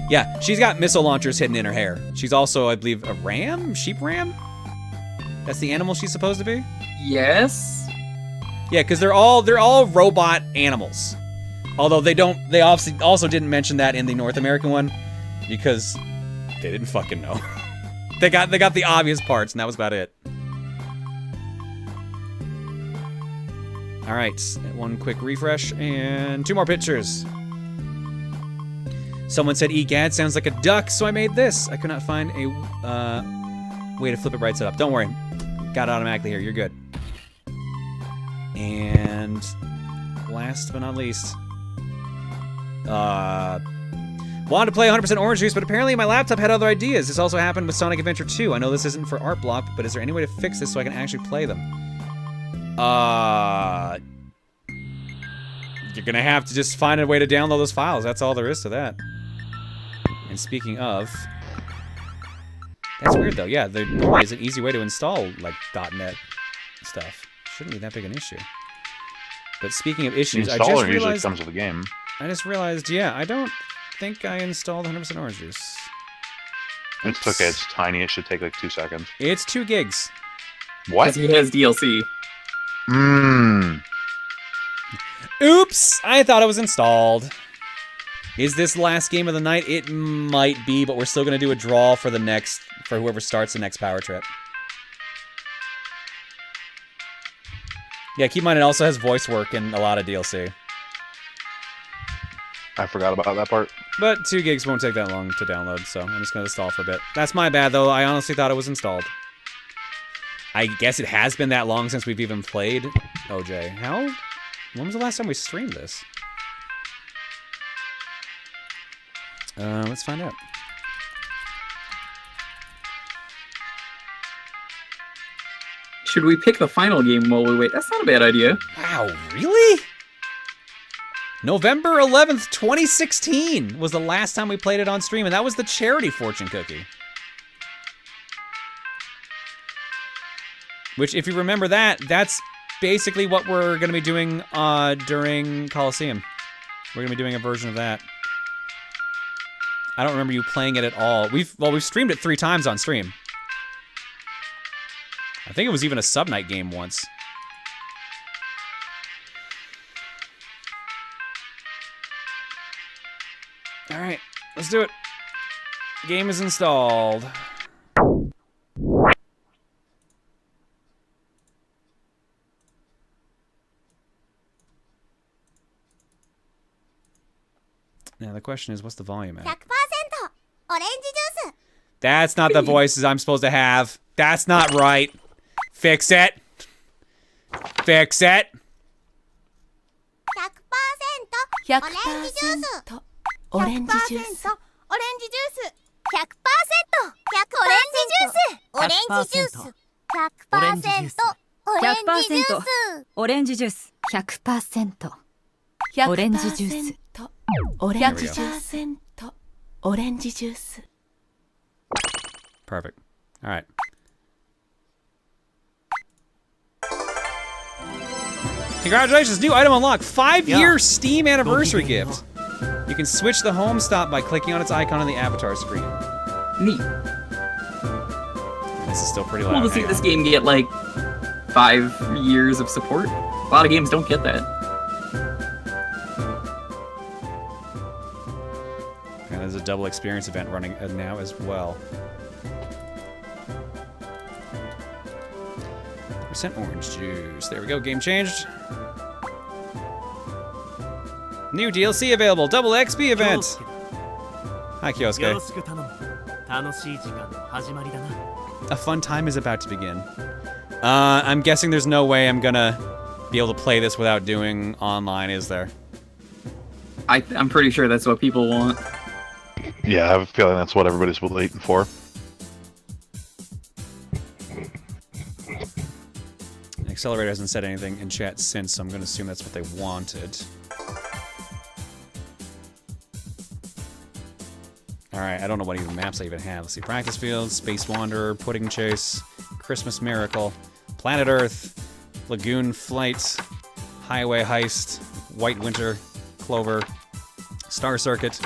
Yeah, she's got missile launchers hidden in her hair. She's also, I believe, a ram? Sheep ram? That's the animal she's supposed to be? Yes. Yeah, because they're all robot animals. Although they obviously also didn't mention that in the North American one because they didn't fucking know. they got the obvious parts and that was about it. All right, one quick refresh and 2 more pictures. Someone said egad sounds like a duck, so I made this. I could not find a way to flip it right side up. Don't worry, got it automatically here. You're good. And last but not least, wanted to play 100% Orange Juice, but apparently my laptop had other ideas. This also happened with Sonic Adventure 2. I know this isn't for Art Block, but is there any way to fix this so I can actually play them? You're gonna have to just find a way to download those files. That's all there is to that. And speaking of, that's weird though. Yeah, there is an easy way to install like .NET stuff. Shouldn't be that big an issue. But speaking of issues, the installer usually comes with the game. I just realized, yeah, I don't think I installed 100% Orange Juice. It's okay. It's tiny. It should take like 2 seconds. It's 2 gigs. What? It has DLC. Oops! I thought it was installed. Is this the last game of the night? It might be, but we're still gonna do a draw for for whoever starts the next power trip. Yeah, keep in mind it also has voice work and a lot of DLC. I forgot about that part. But 2 gigs won't take that long to download, so I'm just gonna stall for a bit. That's my bad, though. I honestly thought it was installed. I guess it has been that long since we've even played OJ. How? When was the last time we streamed this? Let's find out. Should we pick the final game while we wait? That's not a bad idea. Wow, really? November 11th, 2016 was the last time we played it on stream, and that was the charity fortune cookie. Which, if you remember that, that's basically what we're going to be doing during Coliseum. We're going to be doing a version of that. I don't remember you playing it at all. We've streamed it 3 times on stream. I think it was even a sub-night game once. Alright, let's do it. Game is installed. Now the question is, what's the volume at? 100%オレンジジュース That's not the voices I'm supposed to have. That's not right. Fix it. Fix it. 100%オレンジジュース100%オレンジジュース100%オレンジジュースオレンジジュース 100% オレンジジュース 100%オレンジジュースオレンジジュース100%オレンジジュース Perfect. All right. Congratulations, new item unlocked. 5-year Steam anniversary gift. You can switch the home stop by clicking on its icon on the avatar screen. Neat. This is still pretty loud. Cool to see Hang this on. game get like 5 years of support. A lot of games don't get that. And there's a double experience event running now as well. Percent orange juice. There we go. Game changed. New DLC available. Double XP event. Hi, Kyosuke. く頼む楽しい時間の始まりだな A fun time is about to begin. I'm guessing there's no way I'm gonna be able to play this without doing online, is there? I'm pretty sure that's what people want. Yeah, I have a feeling that's what everybody's waiting for. Accelerator hasn't said anything in chat since, so I'm gonna assume that's what they wanted. Alright, I don't know what even maps I even have. Let's see. Practice Field, Space Wanderer, Pudding Chase, Christmas Miracle, Planet Earth, Lagoon Flight, Highway Heist, White Winter, Clover, Star Circuit,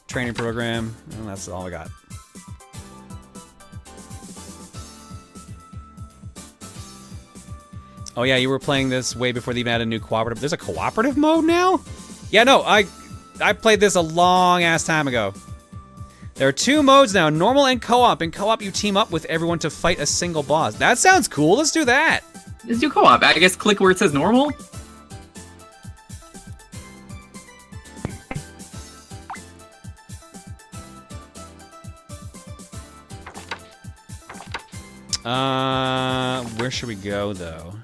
Training Program, and that's all I got. Oh yeah, you were playing this way before they even had a new cooperative. There's a cooperative mode now? Yeah, no, I played this a long ass time ago. There are 2 modes now, normal and co-op. In co-op, you team up with everyone to fight a single boss. That sounds cool. Let's do that. Let's do co-op. I guess click where it says normal. Where should we go though?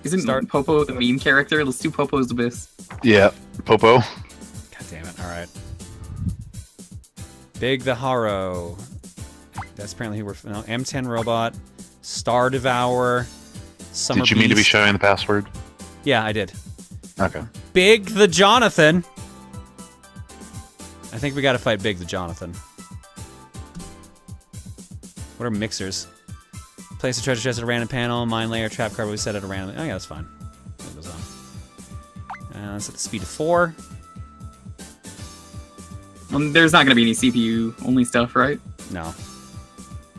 Isn't Popo the meme character? Let's do Popo's Abyss. Yeah, Popo. God damn it. All right. Big the Haro. That's apparently who we're... No, M10 Robot. Star Devourer. Summer Did you mean to be Beast. showing the password? Yeah, I did. Okay. Big the Jonathan. I think we gotta fight Big the Jonathan. What are mixers? Place a treasure chest at a random panel. Mine layer, trap card we set at a random... Oh yeah, that's fine. That goes on. Let's set the speed to 4. There's not gonna be any CPU-only stuff, right? No.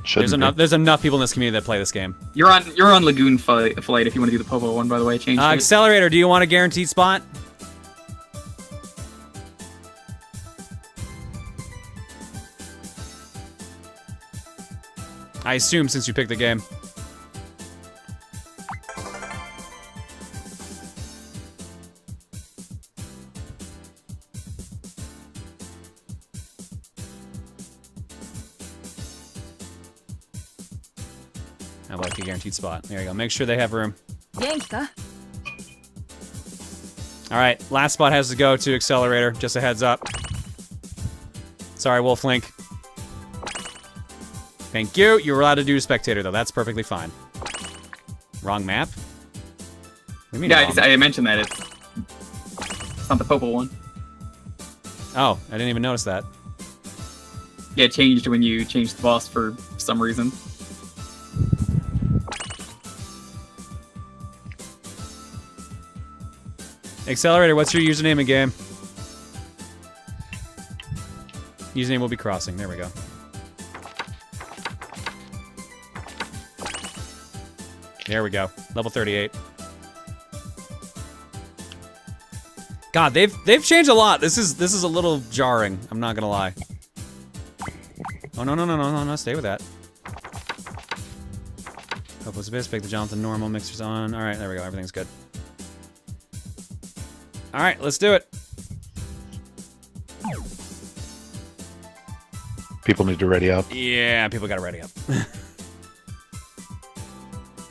Shouldn't There's enough people in this community that play this game. You're on Lagoon Flight if you want to do the Popo one, by the way. I changed it. Accelerator, do you want a guaranteed spot? I assume since you picked the game. How about like a guaranteed spot? There you go. Make sure they have room. 元気か All right, last spot has to go to Accelerator. Just a heads up. Sorry, Wolf Link. Thank you. You were allowed to do Spectator, though. That's perfectly fine. Wrong map? What do you mean Yeah, wrong? I mentioned that. It's not the Popo one. Oh, I didn't even notice that. Yeah, it changed when you changed the boss for some reason. Accelerator, what's your username in game? Username will be crossing. There we go. There we go. Level 38. God, they've changed a lot. This is a little jarring. I'm not gonna lie. Oh no! Stay with that. Hope was a bit. Pick the Jonathan normal mixers on. All right, there we go. Everything's good. All right, let's do it. People need to ready up. Yeah, people gotta ready up.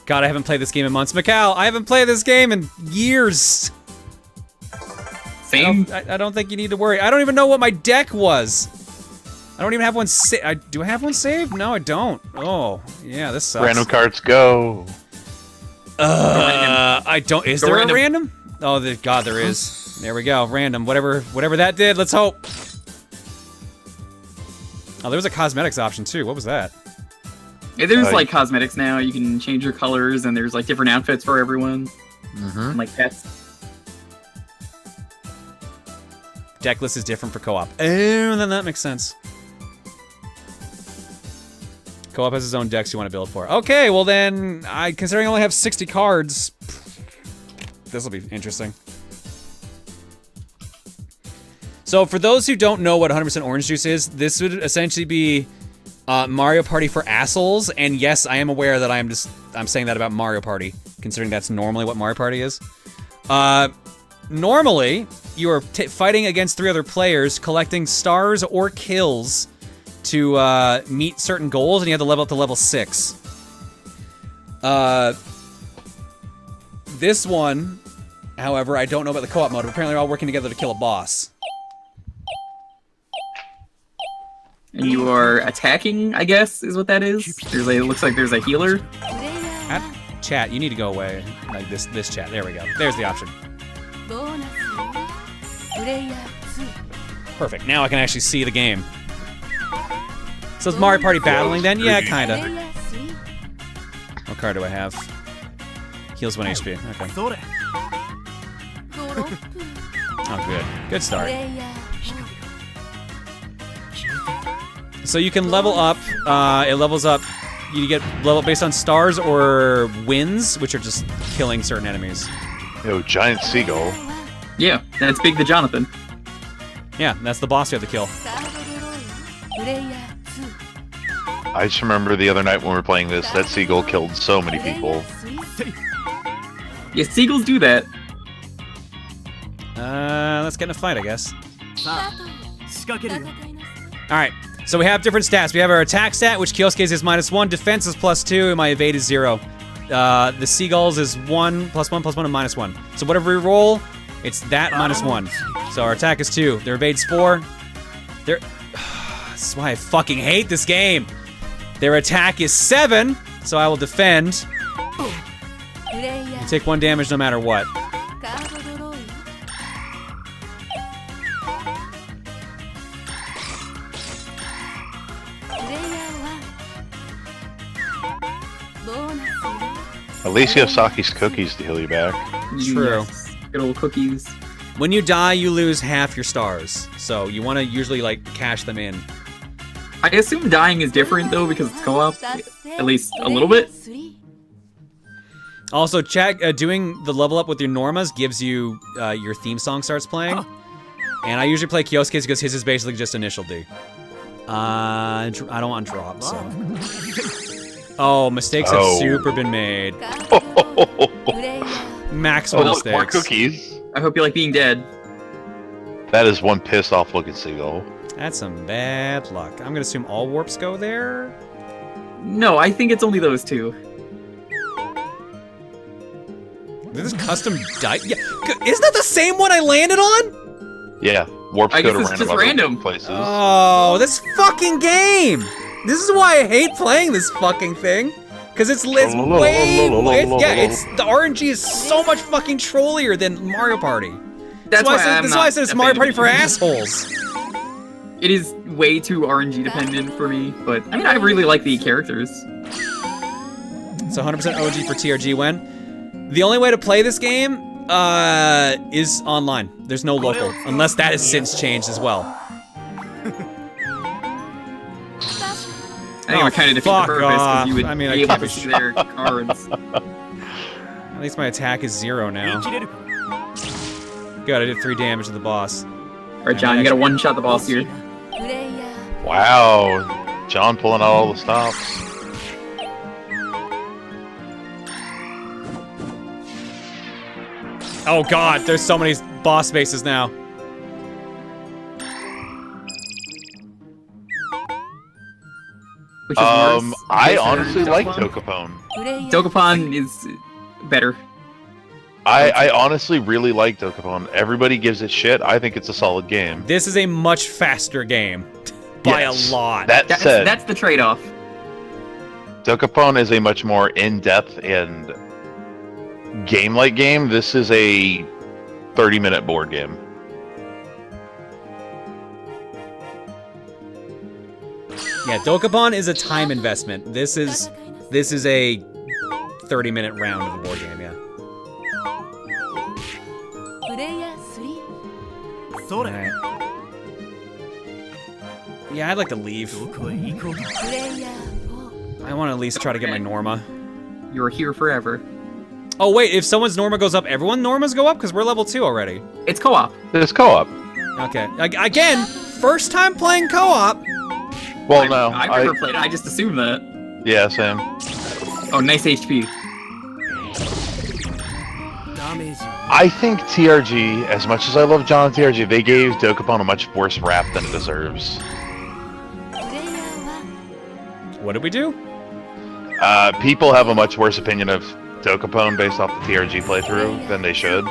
God, I haven't played this game in months. Macau, I haven't played this game in years. Same. I don't think you need to worry. I don't even know what my deck was. I don't even have one do I have one saved? No, I don't. Oh, yeah, this sucks. Random cards go. I don't. Is Go there random. a random? Oh, God, there is. There we go. Random. Whatever that did. Let's hope. Oh, there was a cosmetics option too. What was that? Yeah, there's like cosmetics now. You can change your colors, and there's like different outfits for everyone. And like pets. Deck list is different for co-op. Oh, then that makes sense. Co-op has his own decks you want to build for. Okay, well then, considering I only have 60 cards, this will be interesting. So for those who don't know what 100% orange juice is, this would essentially be Mario Party for assholes. And yes, I am aware that I'm saying that about Mario Party, considering that's normally what Mario Party is. Normally, you are fighting against 3 other players, collecting stars or kills to meet certain goals, and you have to level up to level 6. This one, however, I don't know about the co-op mode. Apparently, they're all working together to kill a boss. And you are attacking, I guess, is what that is. It looks like there's a healer. Chat, you need to go away. Like this chat. There we go. There's the option. ボーナスプレイヤー Perfect. Now I can actually see the game. So it's Mario Party battling then? Yeah, 2 kinda. プレイヤー 3 What card do I have? Heals 1 HP. Okay. それドロップ Oh, good. Good プ start. レイヤー So you can level up. It levels up. You get level based on stars or wins, which are just killing certain enemies. Yo, giant seagull. Yeah, that's Big the Jonathan. Yeah, that's the boss you have to kill. サードドローイプレイヤー I just remember the other night when we were playing this, that seagull killed so 2 many プレイヤー people. 3 Yeah, seagulls do that. Let's get in a fight, I guess. さあ仕掛けるよ 戦いなさい All right. So we have different stats. We have our attack stat, which Kyosuke's is -1, defense is +2, and my evade is 0. The seagulls is 1, +1, +1, and -1. So whatever we roll, it's that -1. So our attack is 2. Their evade's 4. Their this is why I fucking hate this game. Their attack is 7, so I will defend. プレイヤ You ー take 1 damage no matter what. カードドローイプレイヤー1ボーナス At least you have Saki's cookies to heal you back. True. Yes, good old cookies. When you die, you lose half your stars. So you want to usually like cash them in. I assume dying is different though because it's co-op. 達成 At least a little bit. プレイヤー Also, check doing the level up with your Normas gives you your theme song starts playing, and I usually play Kyosuke's because his is basically just initial D. I don't want drop, so. Oh, mistakes have super been made. カードドローイプレイヤー Maximal Oh, look, more mistakes. cookies. I hope you like being dead. That is one pissed off looking seagull. That's some bad luck. I'm gonna assume all warps go there. No, I think it's only those 2. This is custom dice. Yeah, isn't that the same one I landed on? Yeah, warps I go guess to it's random just other random. places. Oh, this fucking game! This is why I hate playing this fucking thing. Cause it's way, the RNG is so much fucking trollier than Mario Party. That's why I said it's Mario Party for assholes. It is way too RNG dependent for me, but I mean, I really like the characters. So 100% OG for TRG win. The only way to play this game is online. There's no local, unless that has since changed as well. I think it would kind of defeat the purpose because you would I mean, be I able can't to be see their cards. At least my attack is 0 now. Good, I did 3 damage to the boss. Alright, John, you gotta one-shot the boss here. Wow, John pulling out all the stops. Oh god, there's so many boss bases now. Which is worse. I honestly like Dokapon. Dokapon is better. I honestly really like Dokapon. Everybody gives it shit. I think it's a solid game. This is a much faster game. By Yes. a lot. That said, That's the trade-off. Dokapon is a much more in-depth and game-like game. This is a 30-minute board game. Yeah, Dokapon is a time investment. This is a 30-minute round of a board game, yeah. Alright. Yeah, I'd like to leave. I want to at least try to get my Norma. You're here forever. Oh wait, if someone's Norma goes up, everyone Normas go up? Because we're level 2 already. It's co-op. It's co-op. Okay. Again, first time playing co-op. Well, no. I've never played it. I just assumed that. Yeah, Sam. Oh, nice HP. I think TRG, as much as I love John and TRG, they gave Dokapon a much worse rap than it deserves. What did we do? People have a much worse opinion of Dokapon based off the TRG playthrough than they should.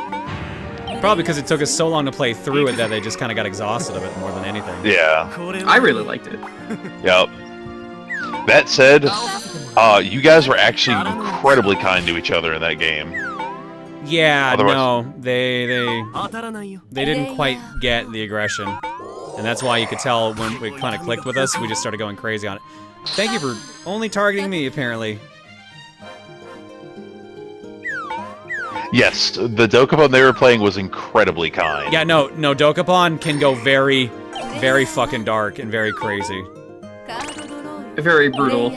Probably because it took us so long to play through it that they just kind of got exhausted of it more than anything. Yeah. I really liked it. Yep. That said, you guys were actually incredibly kind to each other in that game. Yeah, Otherwise- no, they didn't quite get the aggression, and that's why you could tell when it kind of clicked with us, we just started going crazy on it. Thank you for only targeting me, apparently. Yes, the Dokapon they were playing was incredibly kind. Yeah, no, Dokapon can go very, very fucking dark and very crazy. Very brutal.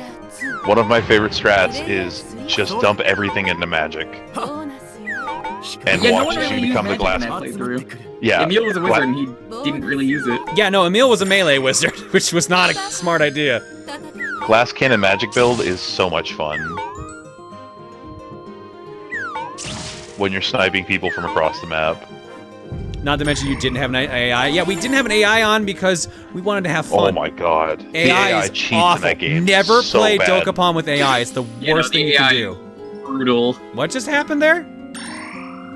One of my favorite strats is just dump everything into magic and Yeah, no watch one as really you used become the magic glass. in that playthrough. Yeah. Emil was a wizard and he didn't really use it. Yeah, no, Emil was a melee wizard, which was not a smart idea. Glass cannon magic build is so much fun. When you're sniping people from across the map. Not to mention you didn't have an AI. Yeah, we didn't have an AI on because we wanted to have fun. Oh my god. The AI is cheats awful. in that game. Never so play bad. Dokapon with AI. It's the Yeah, worst no, thing the you can AI do. Brutal. What just happened there?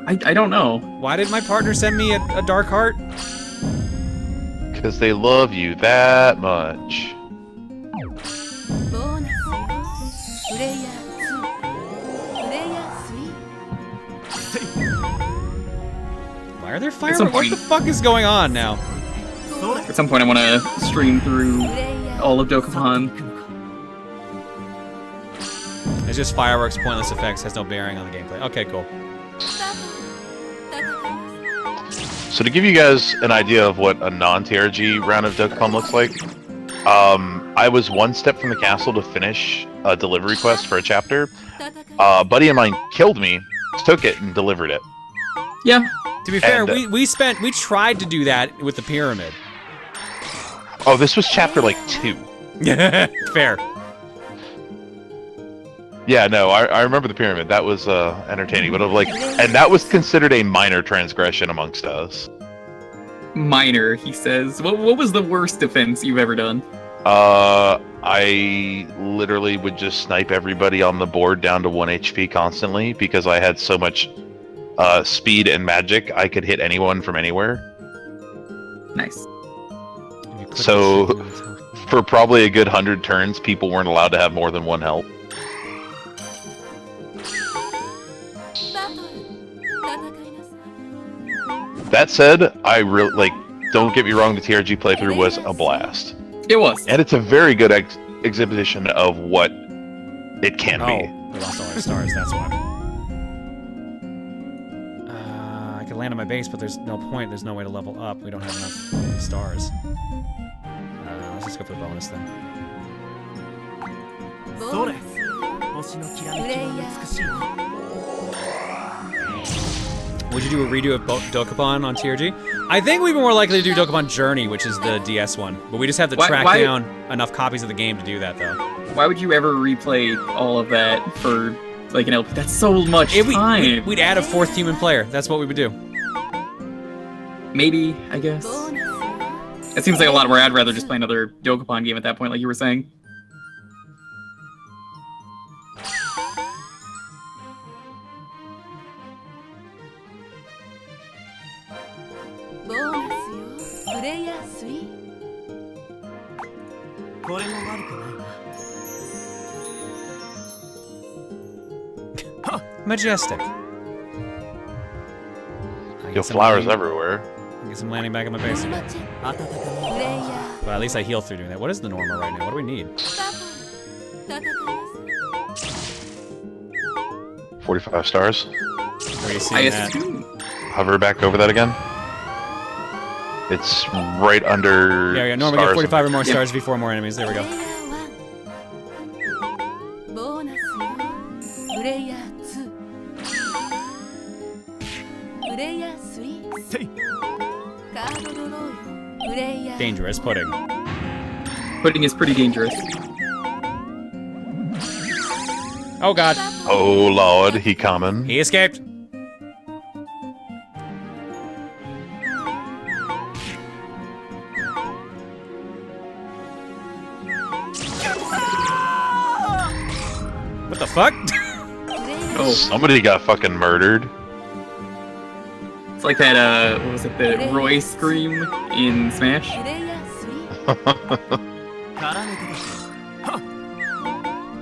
I don't know. Why did my partner send me a dark heart? Because they love you that much. Why are there fireworks? What the fuck is going on now? At some point I want to stream through all of Dokapon. It's just fireworks, pointless effects, has no bearing on the gameplay. Okay, cool. So to give you guys an idea of what a non-TRG round of Dokapon looks like, I was one step from the castle to finish a delivery quest for a chapter. A buddy of mine killed me, took it, and delivered it. Yeah. To be fair, And, we tried to do that with the pyramid. Oh, this was chapter like 2. Fair. Yeah, no, I remember the pyramid. That was entertaining, but and that was considered a minor transgression amongst us. Minor, he says. What was the worst defense you've ever done? I literally would just snipe everybody on the board down to 1 HP constantly because I had so much speed and magic, I could hit anyone from anywhere. Nice. If you click So- the second one, For probably a good 100 turns, people weren't allowed to have more than one health. That said, I really like. Don't get me wrong, the TRG playthrough was a blast, It was. and it's a very good exhibition of what it can be. Oh, we lost all our stars, that's why. I could land on my base, but there's no point. There's no way to level up. We don't have enough stars. Let's just go for the bonus then. それ星のきらめきは美しいな Would you do a redo of Dokapon on TRG? I think we'd be more likely to do Dokapon Journey, which is the DS one. But we just have to track Why- down enough copies of the game to do that, though. Why would you ever replay all of that for like an LP? That's so much time. We'd add a 4th human player. That's what we would do. Maybe, I guess. It seems like a lot where I'd rather just play another Dokapon game at that point, like you were saying. Bonus よ。プレイヤー3。これも悪くないな Majestic. I Yo, get some flowers landing- everywhere. I get some landing back at my base again. 温かみ プレイヤー But at least I heal through doing that. What is the normal right now? What do we need? 戦います。 45 stars. Already I seen that. assume. Hover back over that again. It's right under. Yeah, normally get stars 45 or more Yeah. stars before more enemies. There we プ go. レイヤー1。ボーナスよ。プレイヤー2。プレイヤー3。せいカードドローよ。プレイヤー Dangerous pudding. Pudding is pretty dangerous. Oh god. Oh lord, he coming. He escaped. What the fuck? プレイヤー Oh, Somebody got fucking murdered. it's like that, what was it, the Roy scream in Smash? プレイヤー3。絡めてる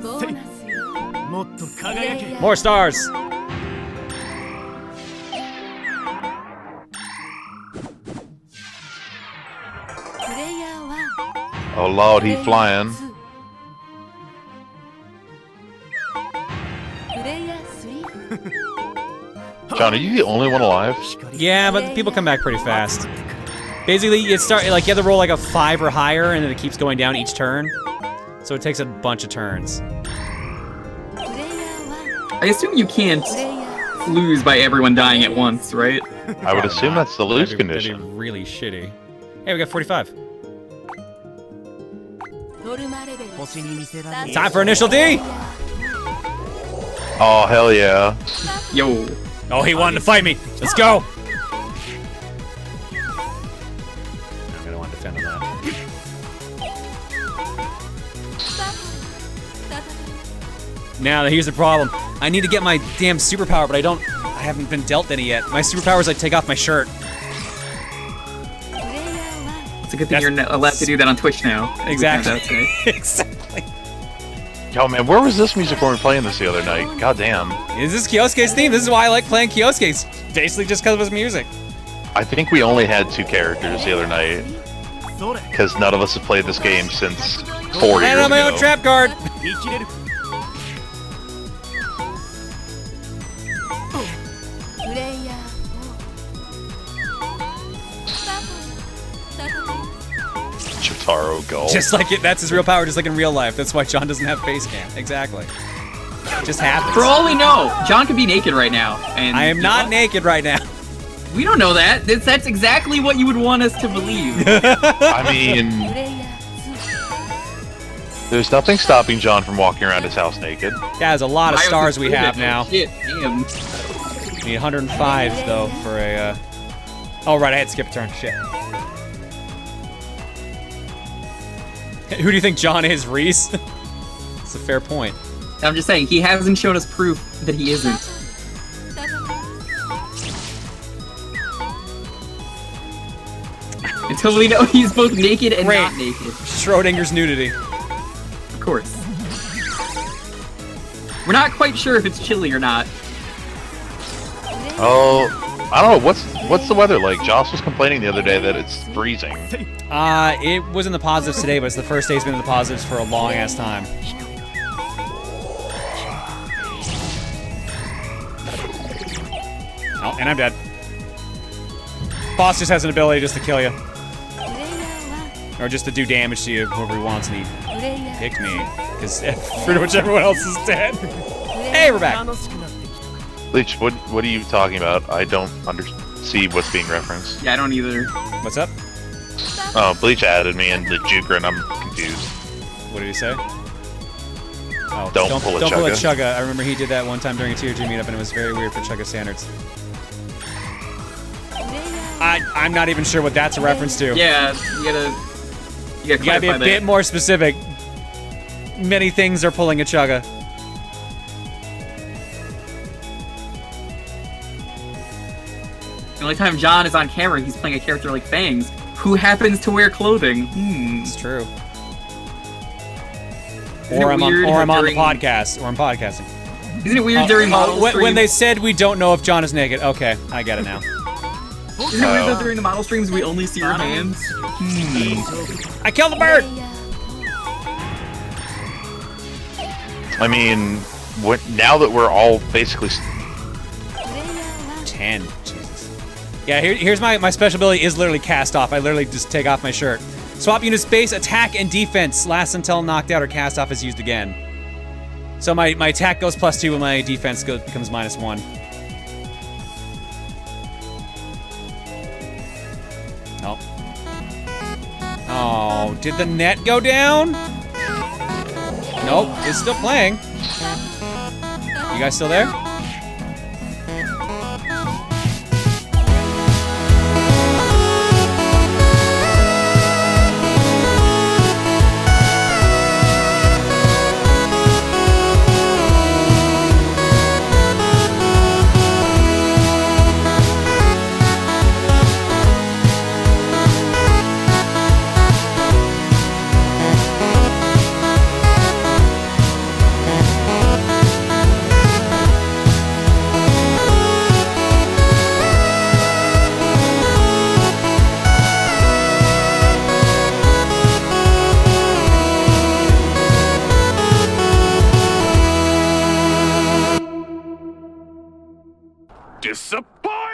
ボーナスよ。もっと輝け More stars. プレイヤー1。 Oh lord, he flying. プレイヤー3。 John, are you the only one alive? Yeah, but people come back pretty fast. Basically, you start like you have to roll like a 5 or higher, and then it keeps going down each turn. So it takes a bunch of turns. プレイヤー1。 I assume you can't プレイヤー lose by everyone dying at once, right? I would assume that's the lose That'd be condition. really shitty. Hey, we got 45. ノルマレベル。星に見せられる Time for initial D. Oh hell yeah. Yo. Oh, he wanted to fight me. Let's go. I'm gonna want to defend on that. 戦い Now, here's the problem. I need to get my damn superpower, but I haven't been dealt any yet. My superpower is I take off my shirt. プレイヤー It's a good thing you're not allowed to do that on Twitch now. as we found Exactly. out today. Exactly. Yo man, where was this music when we were playing this the other night? God damn. Is this Kyosuke's theme? This is why I like playing Kyosuke's. Basically just because of his music. I think we only had 2 characters the other night それ because none of us have played this game since 4 And years on my own ago. trap card. 生きれるプレイヤー4。戦い Chitaro Gull. Just like it, that's his real power, just like in real life. That's why John doesn't have face cam. Exactly. It just happens. For all we know, John could be naked right now. And I am not naked right now. We don't know that. That's exactly what you would want us to believe. I mean, プレイヤー there's nothing stopping John from walking around his house naked. Yeah, there's a lot of I was stars we just- have now. Shit, damn. We need 105 though for a. Oh right, I had to skip a turn. Shit. Who do you think John is, Reese? It's a fair point. I'm just saying, he hasn't shown us proof that he isn't. 2。戦い Until we know he's both naked and Great. not naked. Schrodinger's nudity. Of course. We're not quite sure if it's chilly or not. Oh, I don't know. What's the weather like? Joss was complaining the other day that it's freezing. It was in the positives today, but it's the first day it's been in the positives for a long ass time. Oh, and I'm dead. Boss just has an ability just to kill you. Or just to do damage to you, whoever he wants, and he picked me. Because pretty much everyone else is dead. Hey, we're back. Bleach, what are you talking about? I don't see what's being referenced. Yeah, I don't either. What's up? Oh, Bleach added me into Jewker and I'm confused. What did he say? Oh, Don't pull a Don't pull a Chugga. Chugga. I remember he did that one time during a Tier 2 meetup, and it was very weird for Chugga standards. I'm not even sure what that's a reference to. Yeah, you gotta You gotta be clarify a bit more specific. Many things are pulling a Chugga. The only time John is on camera, he's playing a character like Fangs, who happens to wear clothing. It's true. Isn't Or it I'm on weird the during- podcast. Or I'm podcasting. Isn't it weird during model when streams? they said we don't know if John is naked. Okay, I get it now. Isn't it weird though during the model streams we only see your hands? I killed the bird! I mean, now that we're all basically 10. Jesus. Yeah, here's my special ability is literally cast off. I literally just take off my shirt. Swap units base, attack, and defense lasts until knocked out or cast off is used again. So my attack goes +2 and my defense becomes -1. Oh. Oh, did the net go down? Nope, it's still playing. You guys still there? Disappointed!